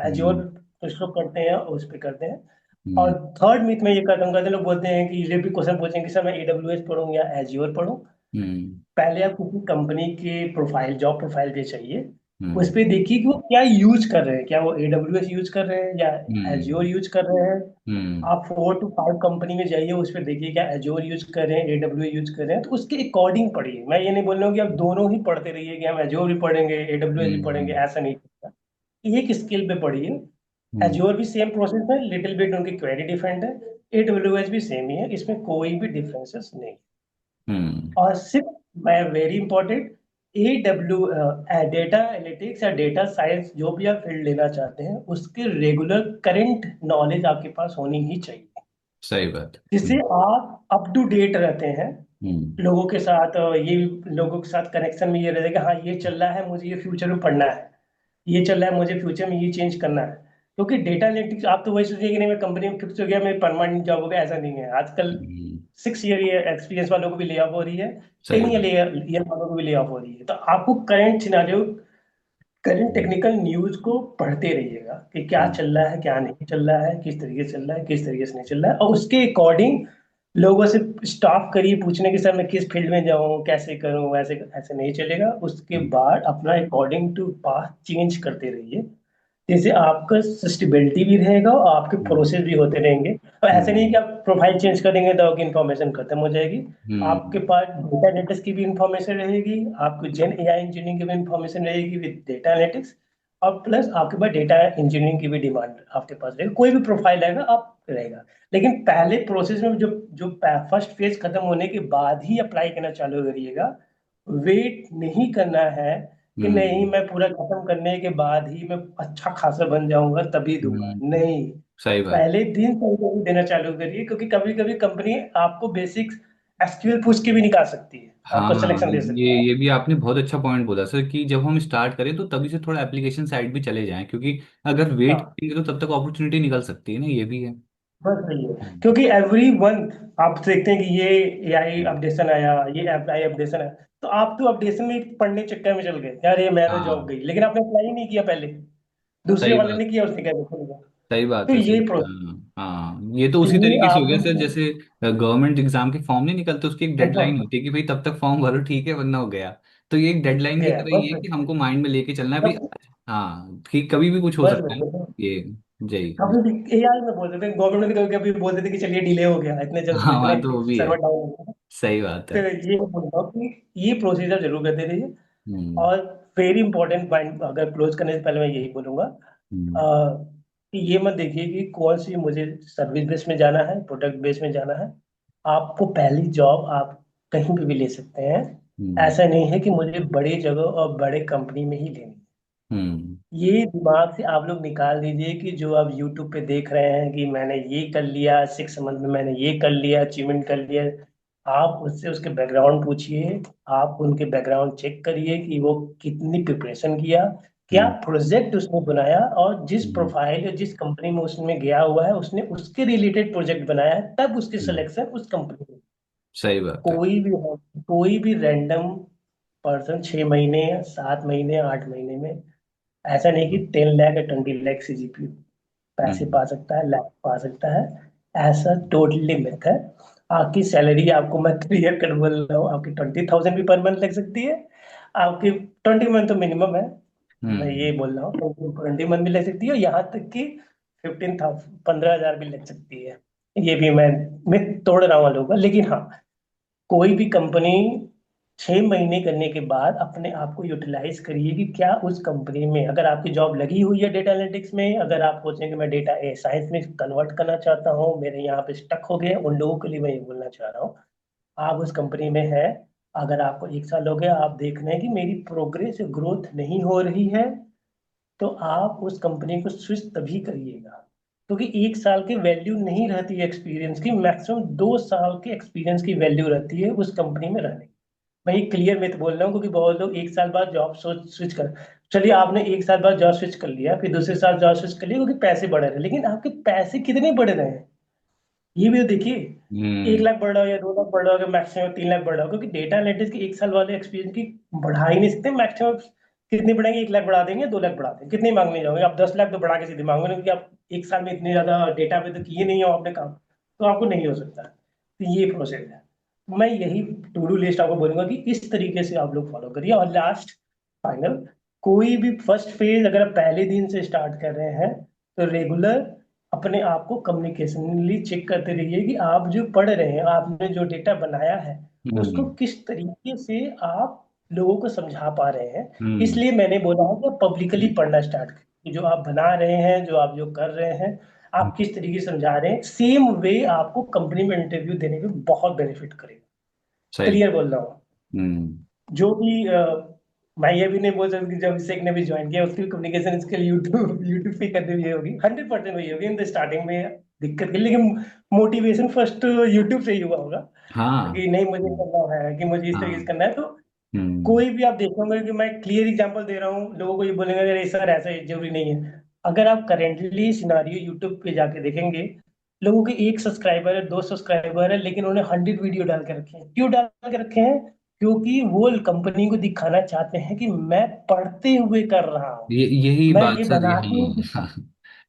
एज्योर हम्म। स्टोर करते हैं, उस पे करते हैं। और हम्म। थर्ड मिथ में ये खत्म करते हैं, लोग बोलते हैं कि ये भी क्वेश्चन पूछेंगे कि सर मैं AWS पढ़ूँ या एज्योर पढ़ूँ। हम्म। पहले आप किसी कंपनी के प्रोफाइल, जॉब प्रोफाइल पे चाहिए, उस हम्म। पे देखिए कि वो क्या यूज कर रहे हैं, क्या वो AWS यूज कर रहे हैं या एज्योर हम्म। यूज कर रहे हैं। हम्म। आप 4 to 5 कंपनी में जाइए, उस पर देखिए क्या एज्योर यूज कर रहे हैं, AWS यूज कर रहे हैं, तो उसके अकॉर्डिंग पढ़िए। मैं ये नहीं बोल रहा हूँ कि आप दोनों ही पढ़ते रहिए, कि हम एज्योर भी पढ़ेंगे AWS भी पढ़ेंगे, हम्म। ऐसा नहीं करता। एक स्किल पे पढ़िए। हम्म। एज्योर भी सेम प्रोसेस है, लिटिल बिट उनकी क्वेरी डिफरेंट है। AWS भी सेम ही है, इसमें कोई भी डिफरेंसेस नहीं। हम्म। और सिर्फ, मैं वेरी इंपॉर्टेंट, डेटा एनालिटिक्स या डेटा साइंस जो भी आप फील्ड लेना चाहते हैं, उसके रेगुलर करंट नॉलेज आपके पास होनी ही चाहिए, सही बात। जिससे आप अप टू डेट रहते हैं हम्म। लोगों के साथ। ये लोगों के साथ कनेक्शन में ये रहता है कि हाँ ये चल रहा है, मुझे ये फ्यूचर में पढ़ना है, ये चल रहा है, मुझे फ्यूचर में ये चेंज करना है। क्योंकि डेटा एनालिटिक्स, आप तो वही सोचिए कि नहीं मैं कंपनी में फिक्स हो गया, मेरी परमानेंट जॉब हो गया, ऐसा नहीं है आजकल। हम्म। 6 ईयर एक्सपीरियंस वालों को भी ले ऑफ हो रही है, सही 10 ईयर बात। ईयर वालों को भी ले ऑफ हो रही है। तो आपको करंट सिनारियो, करंट हम्म। टेक्निकल न्यूज को पढ़ते रहिएगा कि क्या हम्म। चल रहा है, क्या नहीं चल रहा है, किस तरीके से चल रहा है, किस तरीके से नहीं चल रहा है, और उसके अकॉर्डिंग लोगों से स्टॉप करिए पूछने की, सर मैं किस फील्ड में जाऊं, कैसे करूं, वैसे ऐसे नहीं चलेगा। उसके हम्म। बाद अपना अकॉर्डिंग टू पाथ चेंज करते रहिए, जैसे आपका सस्टेनेबिलिटी भी रहेगा और आपके हम्म। प्रोसेस भी होते रहेंगे। और ऐसे नहीं कि हम्म। आप प्रोफाइल चेंज करेंगे तो आपकी इन्फॉर्मेशन खत्म हो जाएगी। आपके हम्म। पास डेटा एनालिटिक्स की भी इंफॉर्मेशन रहेगी, आपको जेन AI इंजीनियरिंग की भी इंफॉर्मेशन रहेगी विद डेटा एनालिटिक्स, और प्लस आपके पास डेटा इंजीनियरिंग की भी डिमांड आपके पास रहेगी। कोई भी प्रोफाइल आएगा आप रहेगा। लेकिन पहले प्रोसेस में जो जो फर्स्ट फेज खत्म होने के बाद ही अप्लाई करना चालू करिएगा। वेट नहीं करना है कि नहीं हम्म। मैं पूरा खत्म करने के बाद ही मैं अच्छा खासा बन जाऊंगा तभी दूंगा, हम्म। नहीं। सही बात। पहले दिन से ही देना चालू करिए, क्योंकि कभी कभी कंपनी आपको बेसिक्स SQL पूछ के भी निकाल सकती है, आपको हाँ, सिलेक्शन दे ये सकती है। ये भी आपने बहुत अच्छा पॉइंट बोला सर, कि जब हम स्टार्ट करें तो तभी से थोड़ा एप्लीकेशन साइड भी चले जाएं, क्योंकि अगर वेट हाँ, करेंगे तो तब तक अपॉर्चुनिटी निकल सकती है ना, ये भी है। बस सही है। हम्म। क्योंकि एवरी मंथ आप देखते हैं कि ये AI अपडेशन आया, ये AI अपडेशन आया, तो आप तो अपडेशन में पढ़ने के चक्कर में चल गए, यार ये मेरा जॉब हाँ, गई, लेकिन आपने अप्लाई नहीं किया पहले, दूसरे सही वाले बात। ने किया, उसने क्या देखा। सही तो बात है ये सही। प्रोसेस, हाँ हाँ, ये तो उसी ये तरीके से हो गया सर, आपने, जैसे गवर्नमेंट एग्जाम के फॉर्म नहीं निकलते, उसकी एक डेडलाइन होती है कि भाई तब तक फॉर्म भरो, ठीक है, वरना हो गया। तो ये एक डेडलाइन की गया तरह ही है बस कि हमको माइंड में लेके चलना है भाई। बस हाँ, ठीक, कभी भी कुछ हो बस सकता है। बस। ये जय। कभी भी AI में बोल देते हैं, गवर्नमेंट में कभी कभी बोल देते हैं कि चलिए डिले हो गया, इतने जल्द हाँ, इतने वहाँ तो वो भी है। सर्वर डाउन हो गया। सही बात तो है। ये बोल रहा हूँ कि ये प्रोसीजर जरूर करते रहिए। हम्म। और वेरी इंपॉर्टेंट पॉइंट, अगर क्लोज करने से पहले मैं यही बोलूंगा, हम्म। कि ये मत देखिए कि कौन सी मुझे सर्विस बेस में जाना है, प्रोडक्ट बेस में जाना है। आपको पहली जॉब आप कहीं पे भी ले सकते हैं। हम्म। ऐसा नहीं है कि मुझे बड़ी जगह और बड़े कंपनी में ही लेनी है। हम्म। ये दिमाग से आप लोग निकाल दीजिए कि जो आप यूट्यूब पे देख रहे हैं कि मैंने ये कर लिया 6 मंथ में, मैंने ये कर लिया, अचीवमेंट कर लिया। आप उससे उसके बैकग्राउंड पूछिए, आप उनके बैकग्राउंड चेक करिए कि वो कितनी प्रिपरेशन किया, क्या हम्म। प्रोजेक्ट उसने बनाया, और जिस हम्म। प्रोफाइल या जिस कंपनी में उसमें गया हुआ है उसने उसके रिलेटेड प्रोजेक्ट बनाया है, तब उसकी हम्म। सिलेक्शन उस कंपनी में। सही बात है। कोई भी हो, कोई भी रैंडम पर्सन 6 महीने 7 महीने 8 महीने में, ऐसा नहीं कि 10 लाख या 20 लाख CGPA पैसे हम्म। पा सकता है, लाख पा सकता है, ऐसा टोटली मिथ है। आपकी सैलरी, आपको मैं क्लियर कर बोल रहा हूँ, आपकी 20,000 भी पर मंथ लग सकती है, आपकी 20 मंथ तो मिनिमम है, मैं ये हम्म। बोल रहा हूँ, 20 मंथ भी लग सकती है, यहाँ तक कि 15,000 15,000 भी लग सकती है। ये भी मैं तोड़ रहा हूँ लोगों का, लेकिन हाँ, कोई भी कंपनी 6 महीने करने के बाद अपने आप को यूटिलाइज करिए कि क्या उस कंपनी में, अगर आपकी जॉब लगी हुई है डेटा एनालिटिक्स में, अगर आप सोचें कि मैं डेटा साइंस में कन्वर्ट करना चाहता हूँ, मेरे यहाँ पे स्टक हो गए, उन लोगों के लिए मैं ये बोलना चाह रहा हूँ, आप उस कंपनी में है, अगर आपको 1 साल हो गया, आप देख रहे हैं कि मेरी प्रोग्रेस ग्रोथ नहीं हो रही है, तो आप उस कंपनी को स्विच तभी करिएगा क्योंकि 1 साल की वैल्यू नहीं रहती है एक्सपीरियंस की, मैक्सिमम 2 साल के एक्सपीरियंस की वैल्यू रहती है उस कंपनी में रहने की। मैं क्लियर विथ बोल रहा हूँ, क्योंकि बहुत लोग 1 साल बाद जॉब स्विच कर, चलिए आपने 1 साल बाद जॉब स्विच कर लिया, फिर दूसरे साल जॉब स्विच कर लिया क्योंकि पैसे बढ़ रहे हैं, लेकिन आपके पैसे कितने बढ़ रहे हैं ये भी तो देखिए। एक हम्म। लाख बढ़ रहा हो या 2 लाख बढ़ रहा हो, मैक्सिमम 3 लाख बढ़ रहा हो, क्योंकि डेटा एनालिटिक्स की 1 साल वाले एक्सपीरियंस की बढ़ा ही नहीं सकते मैक्सिमम। कितनी बढ़ाएंगे, 1 लाख बढ़ा देंगे, 2 लाख बढ़ा देंगे, कितनी मांगने जाओगे आप? 10 लाख तो बढ़ा के सीधे मांगोगे ना, क्योंकि आप 1 साल में इतने ज्यादा डेटा पे तो किए नहीं हो आपने काम, तो आपको नहीं हो सकता। तो ये प्रोसेस है। मैं यही टू डू लिस्ट आपको बोलूंगा कि इस तरीके से आप लोग फॉलो करिए। और लास्ट फाइनल, कोई भी फर्स्ट फेज अगर आप पहले दिन से स्टार्ट कर रहे हैं तो रेगुलर अपने आप को कम्युनिकेशनली चेक करते रहिए कि आप जो पढ़ रहे हैं, आपने जो डेटा बनाया है, उसको हम्म। किस तरीके से आप लोगों को समझा पा रहे हैं। हम्म। इसलिए मैंने बोला है कि पब्लिकली पढ़ना स्टार्ट करें, जो आप बना रहे हैं, जो आप जो कर रहे हैं, आप किस तरीके से समझा रहे हैं, सेम वे आपको कंपनी में इंटरव्यू देने में बहुत बेनिफिट करेगा। सही। क्लियर बोल रहा हूँ। हम्म। जो भी मैं ये भी नहीं बोल सकती कि जब अभिषेक ने भी ज्वाइन किया उसकी कम्युनिकेशन स्किल यूट्यूब यूट्यूब पे करनी हुई होगी, 100% हुई होगी इन द स्टार्टिंग में दिक्कत की, लेकिन मोटिवेशन फर्स्ट यूट्यूब से ही हुआ होगा हाँ। कि नहीं मुझे हम्म। करना है, कि मुझे इस तरीके से हाँ। करना है। तो हम्म। कोई भी आप देखोगे कि मैं क्लियर एग्जांपल दे रहा हूँ, लोगों को ये बोलेंगे अरे सर ऐसा जरूरी नहीं है। अगर आप करेंटली सिनारियो यूट्यूब पे जाके देखेंगे, लोगों के 1 सब्सक्राइबर है, 2 सब्सक्राइबर है, लेकिन उन्होंने 100 वीडियो डाल के रखे हैं। क्यों डाल के रखे हैं? क्योंकि वो कंपनी को दिखाना चाहते हैं कि मैं पढ़ते हुए कर रहा हूँ, यही मैं बात ये सर, बना के हाँ।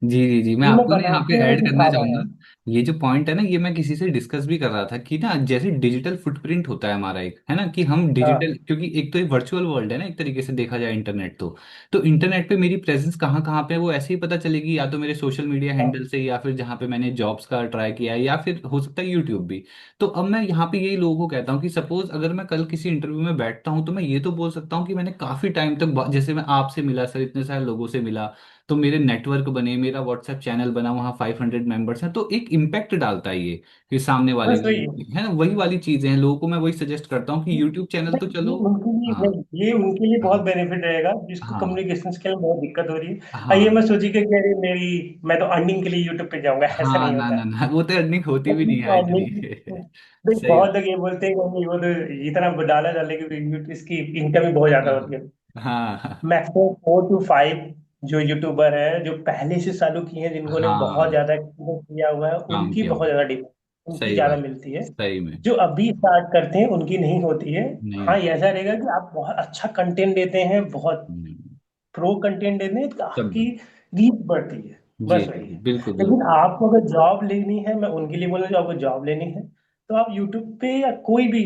जी जी जी, मैं ये मैं आपको ना बना यहाँ पे के ऐड करना दिखा रहा चाहूंगा। हूँ। ये जो पॉइंट है ना, ये मैं किसी से डिस्कस भी कर रहा था कि ना, जैसे डिजिटल फुटप्रिंट होता है हमारा एक, है ना, कि हम डिजिटल, हाँ क्योंकि एक तो ये वर्चुअल वर्ल्ड है ना, एक तरीके से देखा जाए इंटरनेट तो इंटरनेट पे मेरी प्रेजेंस कहाँ कहाँ पे है वो ऐसे ही पता चलेगी, या तो मेरे सोशल मीडिया हाँ हैंडल से, या फिर जहाँ पे मैंने जॉब्स का ट्राई किया है, या फिर हो सकता है यूट्यूब भी। तो अब मैं यहाँ पे यही लोगों को कहता हूँ कि सपोज अगर मैं कल किसी इंटरव्यू में बैठता हूँ, तो मैं ये तो बोल सकता हूँ कि मैंने काफी टाइम तक जैसे मैं आपसे मिला सर, इतने सारे लोगों से मिला, तो मेरे नेटवर्क बने, मेरा व्हाट्सएप चैनल बना, वहाँ 500 मेंबर्स हैं, तो एक इम्पैक्ट डालता है ये कि सामने वाले बस वही है। को, है ना, वही वाली चीजें हैं। लोगों को मैं वही सजेस्ट करता हूँ कि यूट्यूब चैनल तो नहीं, चलो। ये हाँ। ये उनके लिए बहुत हाँ। बेनिफिट रहेगा जिसको हाँ। कम्युनिकेशन स्किल में बहुत दिक्कत हो रही है। ये हाँ। मैं सोची कि अरे मेरी, मैं तो अर्निंग के लिए यूट्यूब पे जाऊंगा, ऐसा हाँ नहीं ना होता ना है। ना, वो तो अर्निंग होती भी नहीं है इतनी। अर्निंग, देख सही बहुत बात। लोग ये बोलते हैं कि वो तो इतना डाला डाले कि इसकी इनकम भी बहुत ज्यादा होती है। हाँ। हाँ। मैक्सिमम 4 to 5 जो यूट्यूबर है, जो पहले से चालू किए हैं, जिन्होंने बहुत हाँ। ज्यादा एक्सपीरियंस किया हुआ है, काम उनकी किया बहुत हुआ। ज्यादा डिमांड, उनकी सही ज्यादा बात। मिलती है। सही में। जो अभी स्टार्ट करते हैं उनकी नहीं होती है। नहीं हाँ, हो। ये ऐसा रहेगा कि आप बहुत अच्छा कंटेंट देते हैं, बहुत हम्म, प्रो कंटेंट देते हैं, तो तब। आपकी रीच बढ़ती है। जी बस जी वही जी, है। बिल्कुल लेकिन बिल्कुल। आपको अगर जॉब लेनी है, मैं उनके लिए बोल रहा हूँ, जो आपको जॉब लेनी है तो आप यूट्यूब पे या कोई भी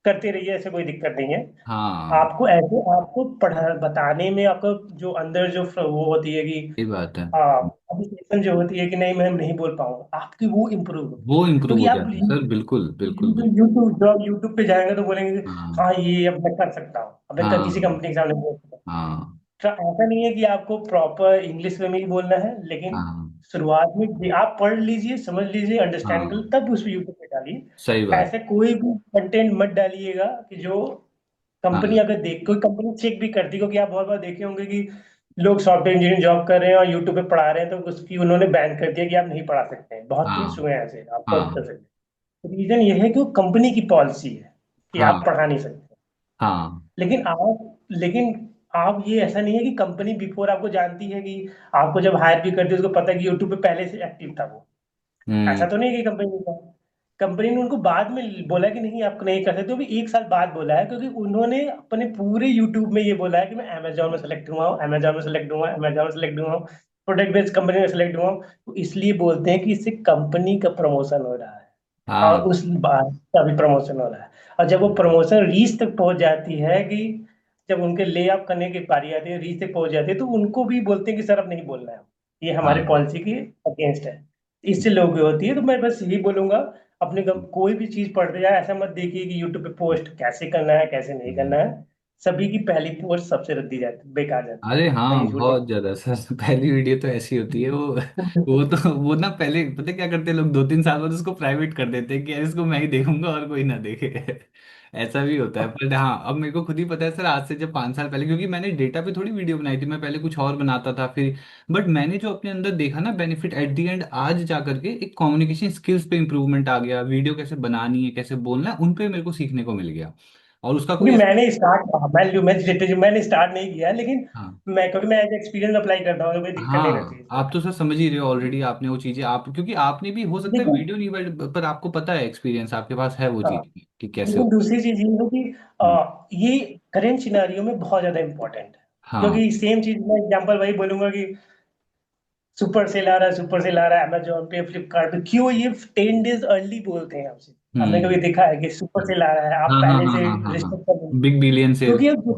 करते रहिए, ऐसे कोई दिक्कत नहीं है। हाँ। आपको ऐसे आपको पढ़ा बताने में आपको जो अंदर जो वो होती है कि सही बात है। अप्रिसिएशन जो होती है कि नहीं मैं नहीं बोल पाऊंगा, आपकी वो इम्प्रूव होगी। वो इम्प्रूव क्योंकि हो आप जाता है सर, बिल्कुल बिल्कुल बिल्कुल। यूट्यूब, जब आप यूट्यूब पे जाएंगे तो बोलेंगे कि हाँ। हाँ ये अब मैं कर सकता हूँ, अब मैं किसी हाँ। कंपनी के सामने बोल सकता हूँ। हाँ। तो ऐसा नहीं है कि आपको प्रॉपर इंग्लिश में ही बोलना है, लेकिन हाँ। शुरुआत में आप पढ़ लीजिए, समझ लीजिए, अंडरस्टैंड कर लीजिए, हाँ। तब उस यूट्यूब पे डालिए। सही बात। ऐसे कोई भी कंटेंट मत डालिएगा कि जो कंपनी हाँ। अगर देख, कोई कंपनी चेक भी करती है, क्योंकि आप बहुत बार देखे होंगे कि लोग सॉफ्टवेयर इंजीनियरिंग जॉब कर रहे हैं और यूट्यूब पे पढ़ा रहे हैं, तो उसकी उन्होंने बैन कर दिया कि आप नहीं पढ़ा सकते हैं। बहुत केस हाँ। हुए हैं ऐसे, आप सर्च कर हाँ। सकते हैं। रीजन ये है कि वो कंपनी की पॉलिसी है कि हाँ। आप पढ़ा नहीं सकते। हाँ। लेकिन आप ये ऐसा नहीं है कि कंपनी बिफोर आपको जानती है कि आपको जब हायर भी करती है उसको पता है कि यूट्यूब पे पहले से एक्टिव था वो। ऐसा हम्म। तो नहीं है कि कंपनी ने उनको बाद में बोला कि नहीं आप नहीं कर सकते, वो भी 1 साल बाद बोला है, क्योंकि उन्होंने अपने पूरे यूट्यूब में ये बोला है कि मैं अमेजोन में सेलेक्ट हुआ हूँ, अमेजोन में सेलेक्ट हुआ, अमेजोन में सेलेक्ट हुआ हूँ, प्रोडक्ट बेस्ड कंपनी में सेलेक्ट हुआ हूँ। तो इसलिए बोलते हैं कि इससे कंपनी का प्रमोशन हो रहा है, और हाँ। उस बात का भी प्रमोशन हो रहा है। और जब वो प्रमोशन रीच तक पहुंच जाती है कि जब उनके ले ऑफ करने की बारी आती है, रीच तक पहुंच जाती है, तो उनको भी बोलते हैं कि सर अब नहीं बोलना है, ये हमारे हाँ। पॉलिसी की अगेंस्ट है। इससे लोगों की होती है। तो मैं बस यही बोलूंगा, अपने कोई भी चीज पढ़ते जाए, ऐसा मत देखिए कि यूट्यूब पे पोस्ट कैसे करना है कैसे नहीं करना है। सभी की पहली पोस्ट सबसे रद्दी जाती, बेकार जाती है। अरे मैं हाँ, ये झूठ नहीं बहुत ज्यादा सर। पहली वीडियो तो ऐसी होती है वो तो वो ना, पहले पता है क्या करते हैं लोग, 2-3 साल बाद उसको प्राइवेट कर देते हैं कि यार इसको मैं ही देखूंगा और कोई ना देखे। ऐसा भी होता है, पर हाँ अब मेरे को खुद ही पता है सर, आज से जब 5 साल पहले, क्योंकि मैंने डेटा पे थोड़ी वीडियो बनाई थी, मैं पहले कुछ और बनाता था फिर, बट मैंने जो अपने अंदर देखा ना बेनिफिट एट द एंड, आज जा करके एक कम्युनिकेशन स्किल्स पे इंप्रूवमेंट आ गया, वीडियो कैसे बनानी है, कैसे बोलना है, उन पे मेरे को सीखने को मिल गया। और उसका कोई क्योंकि ऐसा। मैंने स्टार्ट नहीं किया, लेकिन हाँ मैं एज एक्सपीरियंस अप्लाई करता हूँ, तो कोई दिक्कत नहीं रहती हाँ, है आप तो इसमें। सर समझ ही रहे हो ऑलरेडी, आपने वो चीजें, आप क्योंकि आपने भी हो सकता है लेकिन वीडियो नहीं, बट पर आपको पता है, एक्सपीरियंस आपके पास है वो हाँ, चीज कि कैसे लेकिन हो। दूसरी चीज ये है कि हम्म, ये करेंट सिनारियो में बहुत ज्यादा इंपॉर्टेंट है। हाँ। क्योंकि सेम चीज मैं एग्जांपल वही बोलूंगा कि सुपर सेल आ रहा है, सुपर सेल आ रहा है अमेजोन पे, फ्लिपकार्ट पे, क्यों ये 10 डेज अर्ली बोलते हैं आपसे? हमने कभी हम्म। देखा है कि सुपर सेल आ रहा है, आप हाँ हाँ पहले हाँ से हाँ हाँ रजिस्टर कर हाँ, लीजिए? Big billion sale. क्योंकि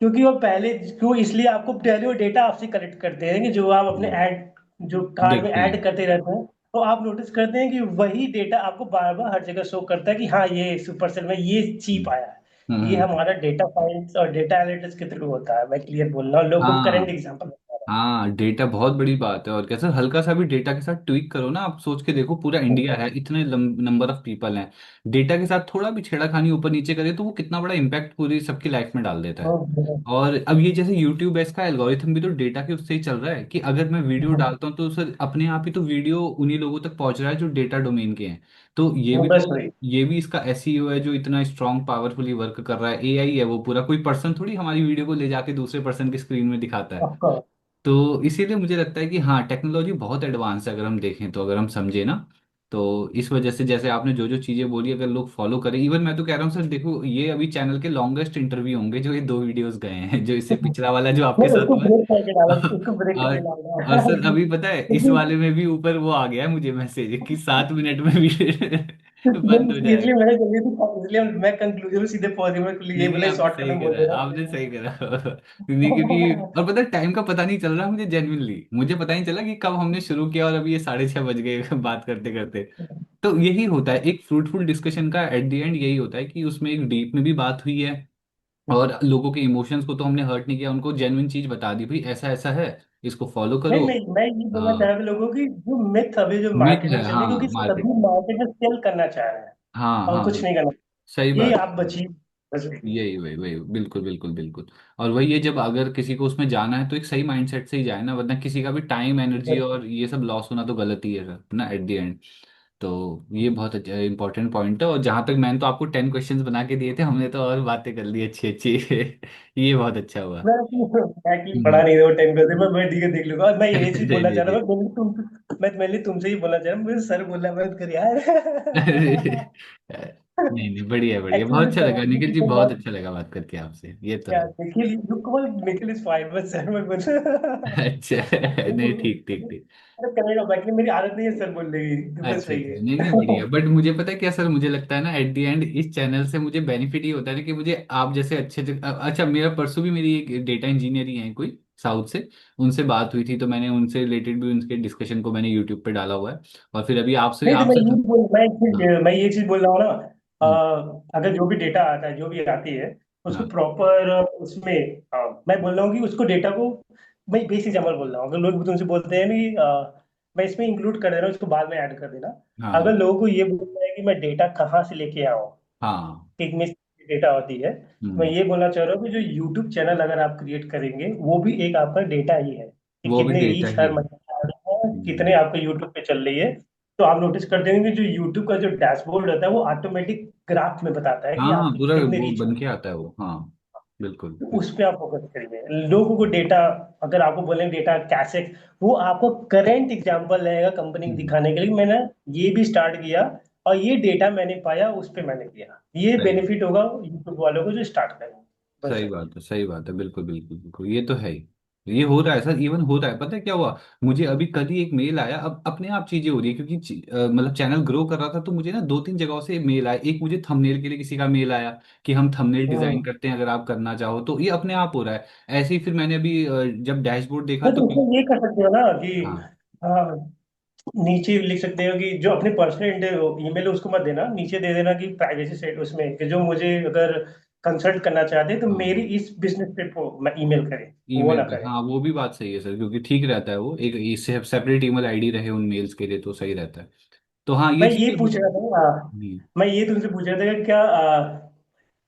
क्योंकि वो पहले, क्यों, इसलिए आपको पहले वो डेटा आपसे कलेक्ट करते हैं कि जो आप अपने ऐड, जो कार्ड में देखते हैं। ऐड करते रहते हैं, तो आप नोटिस करते हैं कि वही डेटा आपको बार बार हर जगह शो करता है कि हाँ, ये सुपरसेल में ये चीप हम्म आया है। ये हम्म, हमारा डेटा साइंस और डेटा एनालिटिक्स के थ्रू होता है। मैं क्लियर बोल रहा हूँ, लोग को करंट हाँ एग्जांपल बता रहा हाँ, डेटा बहुत बड़ी बात है, और कैसे हल्का सा भी डेटा के साथ ट्वीक करो ना, आप सोच के देखो, पूरा इंडिया है, इतने नंबर ऑफ पीपल हैं, डेटा के साथ थोड़ा भी छेड़ाखानी ऊपर नीचे करे तो वो कितना बड़ा इम्पैक्ट पूरी सबकी लाइफ में डाल देता है। हूँ। और अब ये जैसे यूट्यूब है, इसका एल्गोरिथम भी तो डेटा के उससे ही चल रहा है, कि अगर मैं वीडियो डालता हूँ तो सर अपने आप ही तो वीडियो उन्हीं लोगों तक पहुंच रहा है जो डेटा डोमेन के हैं। तो ये भी बस तो, वही। ये भी इसका एसईओ है जो इतना स्ट्रांग पावरफुली वर्क कर रहा है, एआई है वो पूरा, कोई पर्सन थोड़ी हमारी वीडियो को ले जाके दूसरे पर्सन की स्क्रीन में दिखाता है। आपका तो इसीलिए मुझे लगता है कि हाँ टेक्नोलॉजी बहुत एडवांस है, अगर हम देखें तो, अगर हम समझे ना, तो इस वजह से जैसे आपने जो जो चीज़ें बोली, अगर लोग फॉलो करें, इवन मैं तो कह रहा हूँ सर, देखो ये अभी चैनल के लॉन्गेस्ट इंटरव्यू होंगे जो ये 2 वीडियोस गए हैं, जो इससे पिछला वाला जो आपके नहीं, साथ हुआ इसको ब्रेक है। करके और डालना सर अभी पता है इस क्योंकि वाले में भी ऊपर वो आ गया है मुझे मैसेज कि 7 मिनट में भी बंद हो इसलिए जाएगा। मैंने जल्दी से, इसलिए मैं कंक्लूजन में सीधे पहुंच गया, मैं ये नहीं नहीं, बोले आपने शॉर्टकट सही में बोल करा दे है, रहा आपने सही करा नहीं, क्योंकि और पता है टाइम का पता नहीं चल रहा मुझे, जेन्युइनली मुझे पता नहीं चला कि कब हमने शुरू किया और अभी ये 6:30 बज गए बात करते करते। तो यही होता है एक फ्रूटफुल डिस्कशन का एट द एंड, यही होता है कि उसमें एक डीप में भी बात हुई है, और लोगों के इमोशंस को तो हमने हर्ट नहीं किया, उनको जेन्युइन चीज बता दी, भाई ऐसा ऐसा है, इसको फॉलो नहीं, करो। मैं ये बोलना चाह हाँ, रहा था लोगों की, जो मिथ अभी जो मिथ मार्केट है, में चल रही है, हाँ क्योंकि मार्केट। सभी मार्केट में सेल करना चाह रहे हैं हाँ और हाँ कुछ हाँ, नहीं करना। सही ये बात आप है। बचिए, बस वही। यही वही वही, बिल्कुल बिल्कुल बिल्कुल। और वही है, जब अगर किसी को उसमें जाना है तो एक सही माइंडसेट से ही जाए ना, वरना किसी का भी टाइम एनर्जी और ये सब लॉस होना तो गलत ही है सर ना, एट द एंड। तो ये बहुत अच्छा इंपॉर्टेंट पॉइंट है, और जहां तक मैंने तो आपको 10 क्वेश्चंस बना के दिए थे, हमने तो और बातें कर ली अच्छी अच्छी ये बहुत अच्छा हुआ। मैं एक्चुअली पढ़ा हम्म। नहीं था वो 10 पे, मैं ठीक है देख लूंगा। और मैं यही चीज नहीं बोलना नहीं चाह नहीं। रहा था, मैं तुमसे ही बोलना चाह रहा हूँ, मेरे सर बोलना बंद कर यार नहीं नहीं, बढ़िया बढ़िया, बहुत एक्चुअली अच्छा लगा निखिल जी, बहुत अच्छा लगा बात करके आपसे, ये तो है। यार, Nikhil, you call Nikhil is fine, बस सर मत बोल अच्छा नहीं, ठीक ठीक ठीक। अरे करेगा, बाकी मेरी आदत नहीं है सर बोलने की, तो बस अच्छा वही अच्छा, नहीं नहीं, है बढ़िया, बट मुझे पता है क्या सर, मुझे लगता है ना एट द एंड इस चैनल से मुझे बेनिफिट ये होता है ना कि मुझे आप जैसे अच्छे अच्छा, मेरा परसों भी मेरी एक डेटा इंजीनियर ही है कोई साउथ से, उनसे बात हुई थी, तो मैंने उनसे रिलेटेड भी उनके डिस्कशन को मैंने यूट्यूब पे डाला हुआ है, और फिर अभी आपसे नहीं, तो आपसे हाँ। मैं ये चीज बोल रहा हूँ ना। हम्म, अगर जो भी डेटा आता है, जो भी आती है, उसको हाँ प्रॉपर उसमें, मैं बोल रहा हूँ कि उसको डेटा को, मैं बेसिक एग्जाम्पल बोल रहा हूँ। अगर लोग तुमसे बोलते हैं कि मैं इसमें इंक्लूड कर दे रहा हूँ, इसको बाद में ऐड कर देना। अगर हाँ लोगों को ये बोलना है कि मैं डेटा कहाँ से लेके आऊँ, हाँ। एक में डेटा होती है, तो मैं हम्म, ये बोलना चाह रहा हूँ कि जो यूट्यूब चैनल अगर आप क्रिएट करेंगे, वो भी एक आपका डेटा ही है कि वो भी कितने डेटा रीच ही हर है। महीने आ रही है, कितने हम्म, आपके यूट्यूब पे चल रही है। तो आप नोटिस कर देंगे कि जो यूट्यूब का जो डैशबोर्ड होता है, वो ऑटोमेटिक ग्राफ में बताता है कि हाँ आपकी पूरा कितने वो रीच। बन के आता है वो, हाँ बिल्कुल। उस पे आप फोकस करिए। लोगों को डेटा, अगर आपको बोलें डेटा कैसे, वो आपको करेंट एग्जांपल रहेगा कंपनी को हम्म, दिखाने के लिए, मैंने ये भी स्टार्ट किया और ये डेटा मैंने पाया, उस पे मैंने किया। ये सही बेनिफिट होगा यूट्यूब वालों को जो स्टार्ट करेंगे। बस सही वही। बात है, सही बात है, बिल्कुल बिल्कुल बिल्कुल, ये तो है ही। ये हो रहा है सर, इवन हो रहा है, पता है क्या हुआ, मुझे अभी कल ही एक मेल आया, अब अपने आप चीजें हो रही है, क्योंकि मतलब चैनल ग्रो कर रहा था, तो मुझे ना 2-3 जगहों से मेल आया, एक मुझे थंबनेल के लिए किसी का मेल आया कि हम थंबनेल डिजाइन हम्म। करते हैं, अगर आप करना चाहो तो, ये अपने आप हो रहा है। ऐसे ही फिर मैंने अभी जब डैशबोर्ड देखा नहीं, तो तो उसमें ये कर सकते हो ना कि हाँ हाँ, नीचे लिख सकते हो कि जो अपने पर्सनल ईमेल है उसको मत देना, नीचे दे देना कि प्राइवेसी सेट उसमें, कि जो मुझे अगर कंसल्ट करना चाहते हैं तो मेरी हाँ, इस बिजनेस पे मैं ईमेल करें, वो ईमेल ना पे, करें। हाँ वो भी बात सही है सर, क्योंकि ठीक रहता है वो, एक इससे सेपरेट ईमेल आईडी रहे उन मेल्स के लिए तो सही रहता है। तो हाँ ये मैं ये चीजें पूछ रहा था हम्म, मैं ये तुमसे पूछ रहा था कि क्या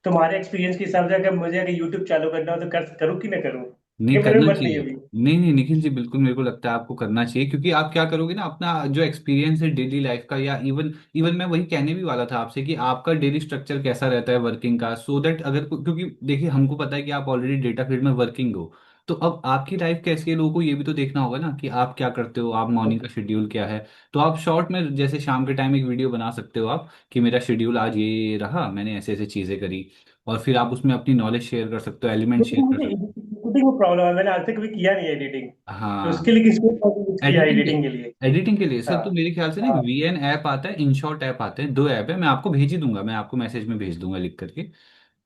तुम्हारे एक्सपीरियंस के हिसाब से अगर मुझे अगर यूट्यूब चालू करना हो तो करूँ कि ना करूँ? नहीं, ये मेरे करना मन नहीं है चाहिए। अभी। नहीं नहीं निखिल जी, बिल्कुल मेरे को लगता है आपको करना चाहिए, क्योंकि आप क्या करोगे ना, अपना जो एक्सपीरियंस है डेली लाइफ का, या इवन इवन मैं वही कहने भी वाला था आपसे कि आपका डेली स्ट्रक्चर कैसा रहता है वर्किंग का, सो दैट अगर क्योंकि देखिए हमको पता है कि आप ऑलरेडी डेटा फील्ड में वर्किंग हो, तो अब आपकी लाइफ कैसी है लोगों को ये भी तो देखना होगा ना कि आप क्या करते हो, आप मॉर्निंग का शेड्यूल क्या है। तो आप शॉर्ट में जैसे शाम के टाइम एक वीडियो बना सकते हो आप, कि मेरा शेड्यूल आज ये रहा, मैंने ऐसे ऐसे चीजें करी, और फिर आप उसमें अपनी नॉलेज शेयर कर सकते हो, एलिमेंट शेयर लेकिन कर मुझे सकते एडिटिंग में प्रॉब्लम है, मैंने आज तक कभी किया नहीं एडिटिंग। हो। तो हाँ, उसके लिए किसको यूज किया एडिटिंग के एडिटिंग के लिए? एडिटिंग के लिए सर, हाँ। तो मेरे ख्याल से ना एक हाँ। वीएन ऐप आता है, इनशॉट ऐप आते हैं, दो ऐप है, मैं आपको भेज ही दूंगा, मैं आपको मैसेज में भेज दूंगा लिख करके।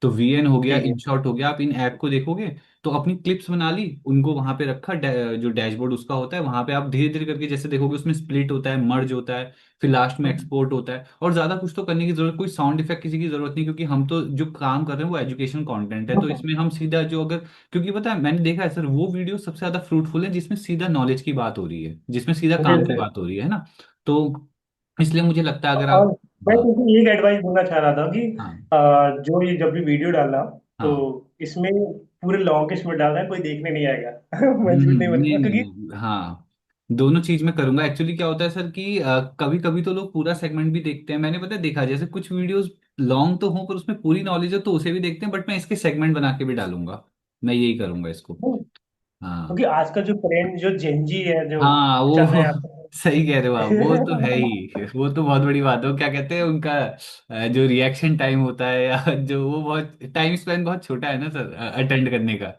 तो वीएन हो गया, ठीक है। इनशॉट हो गया, आप इन ऐप को देखोगे तो अपनी क्लिप्स बना ली, उनको वहां पे रखा, जो डैशबोर्ड उसका होता है वहां पे आप धीरे धीरे करके जैसे देखोगे उसमें स्प्लिट होता है, मर्ज होता है, फिर लास्ट में एक्सपोर्ट होता है, और ज्यादा कुछ तो करने की जरूरत, कोई साउंड इफेक्ट किसी की जरूरत नहीं, क्योंकि हम तो जो काम कर रहे हैं वो एजुकेशन कंटेंट है, तो इसमें हम सीधा जो अगर, क्योंकि पता है मैंने देखा है सर, वो वीडियो सबसे ज्यादा फ्रूटफुल है जिसमें सीधा नॉलेज की बात हो रही है, जिसमें सीधा काम की बिल्कुल। बात हो रही है ना। तो इसलिए मुझे लगता है अगर और आप, मैं हाँ तुमको एक एडवाइस देना चाह रहा था कि हाँ जो ये जब भी वीडियो डालना, तो हाँ, इसमें पूरे लॉन्गिश में डालना है, कोई देखने नहीं आएगा। मैं झूठ नहीं नहीं बोलूंगा नहीं क्योंकि नहीं, हाँ दोनों चीज में करूंगा। एक्चुअली क्या होता है सर कि कभी कभी तो लोग पूरा सेगमेंट भी देखते हैं, मैंने पता है देखा, जैसे कुछ वीडियोस लॉन्ग तो हो पर उसमें पूरी नॉलेज है तो उसे भी देखते हैं, बट मैं इसके सेगमेंट बना के भी डालूंगा, मैं यही करूंगा इसको। हाँ क्योंकि आज का जो ट्रेंड जो जेनजी है जो हाँ वो चल रहे हैं यहाँ सही कह रहे हो आप, वो तो है पे। ही, वो तो बहुत बड़ी बात है, वो क्या कहते हैं उनका जो रिएक्शन टाइम होता है, या जो वो बहुत टाइम स्पेन बहुत छोटा है ना सर अटेंड करने का,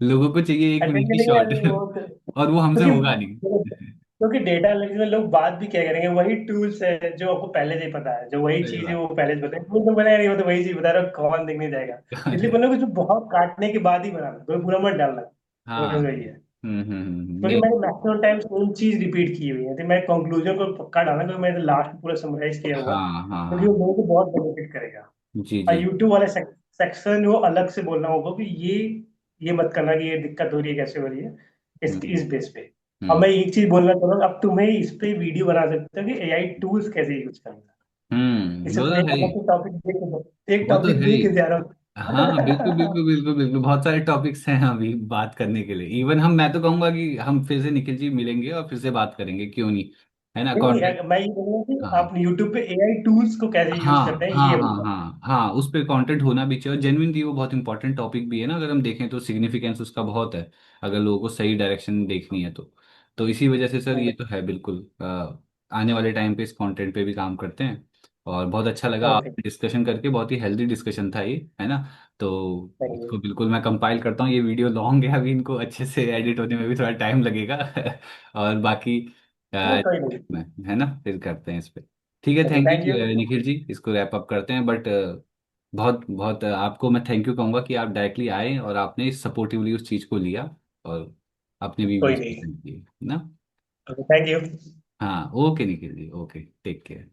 लोगों को चाहिए एक अटेंड मिनट की करने के शॉर्ट, लिए वो और वो हमसे क्योंकि होगा नहीं। क्योंकि डेटा एनालिसिस में लोग बात भी क्या करेंगे, वही टूल्स है जो आपको पहले से ही पता है, जो वही सही चीज है बात। वो पहले से पता है, टूल तो बनाया नहीं, वो तो वही चीज बता रहा है, कौन देखने जाएगा। इसलिए बोलो कि जो बहुत काटने के बाद ही बनाना, तो पूरा मत डालना। हाँ, बस वही है। क्योंकि नहीं, मैंने मैक्सिमम टाइम सेम चीज रिपीट की हुई है, तो मैं कंक्लूजन को पक्का डालना, क्योंकि मैंने लास्ट पूरा समराइज किया हुआ है, हाँ हाँ क्योंकि वो हाँ, लोगों को बहुत बेनिफिट करेगा। जी और जी, यूट्यूब वाले सेक्शन वो अलग से बोलना होगा कि ये मत करना कि ये दिक्कत हो रही है, कैसे हो रही है, इस हम्म बेस पे। अब हम्म मैं एक चीज बोलना चाहूंगा, अब तुम्हें इस पे वीडियो बना सकते हो कि एआई टूल्स कैसे यूज करना है। इससे वो तुम तो एक है ही, अलग से टॉपिक एक वो तो टॉपिक है दे ही। के जा रहा हाँ बिल्कुल हूँ। बिल्कुल बिल्कुल बिल्कुल, बहुत सारे टॉपिक्स हैं अभी बात करने के लिए, इवन हम, मैं तो कहूंगा कि हम फिर से निखिल जी मिलेंगे और फिर से बात करेंगे, क्यों नहीं, है ना, नहीं नहीं, कॉन्टेक्ट। मैं ये बोलूंगा कि हाँ आप यूट्यूब पे एआई टूल्स को कैसे यूज करते हाँ हैं, हाँ ये हाँ बोलूंगा। हाँ हाँ, उस पर कंटेंट होना भी चाहिए, और जेन्युइनली वो बहुत इंपॉर्टेंट टॉपिक भी है ना, अगर हम देखें तो सिग्निफिकेंस उसका बहुत है, अगर लोगों को सही डायरेक्शन देखनी है तो इसी वजह से सर ये तो है बिल्कुल, आने वाले टाइम पे इस कंटेंट पे भी काम करते हैं। और बहुत अच्छा लगा ओके। आप डिस्कशन करके, बहुत ही हेल्दी डिस्कशन था ये, है ना। तो थैंक यू। इसको बिल्कुल मैं कंपाइल करता हूँ, ये वीडियो लॉन्ग है, अभी इनको अच्छे से एडिट होने में भी थोड़ा टाइम लगेगा और बाकी चलो कोई नहीं। में, है ना, फिर करते हैं इस पे। ठीक है, okay thank thank you. You Nikhil ji, इसको रैप अप करते हैं, बट बहुत बहुत आपको मैं थैंक यू कहूंगा कि आप डायरेक्टली आए और आपने सपोर्टिवली उस चीज़ को लिया, और अपने भी कोई व्यूज नहीं। प्रेजेंट किए ना। Okay thank you. हाँ okay Nikhil ji, okay, take care.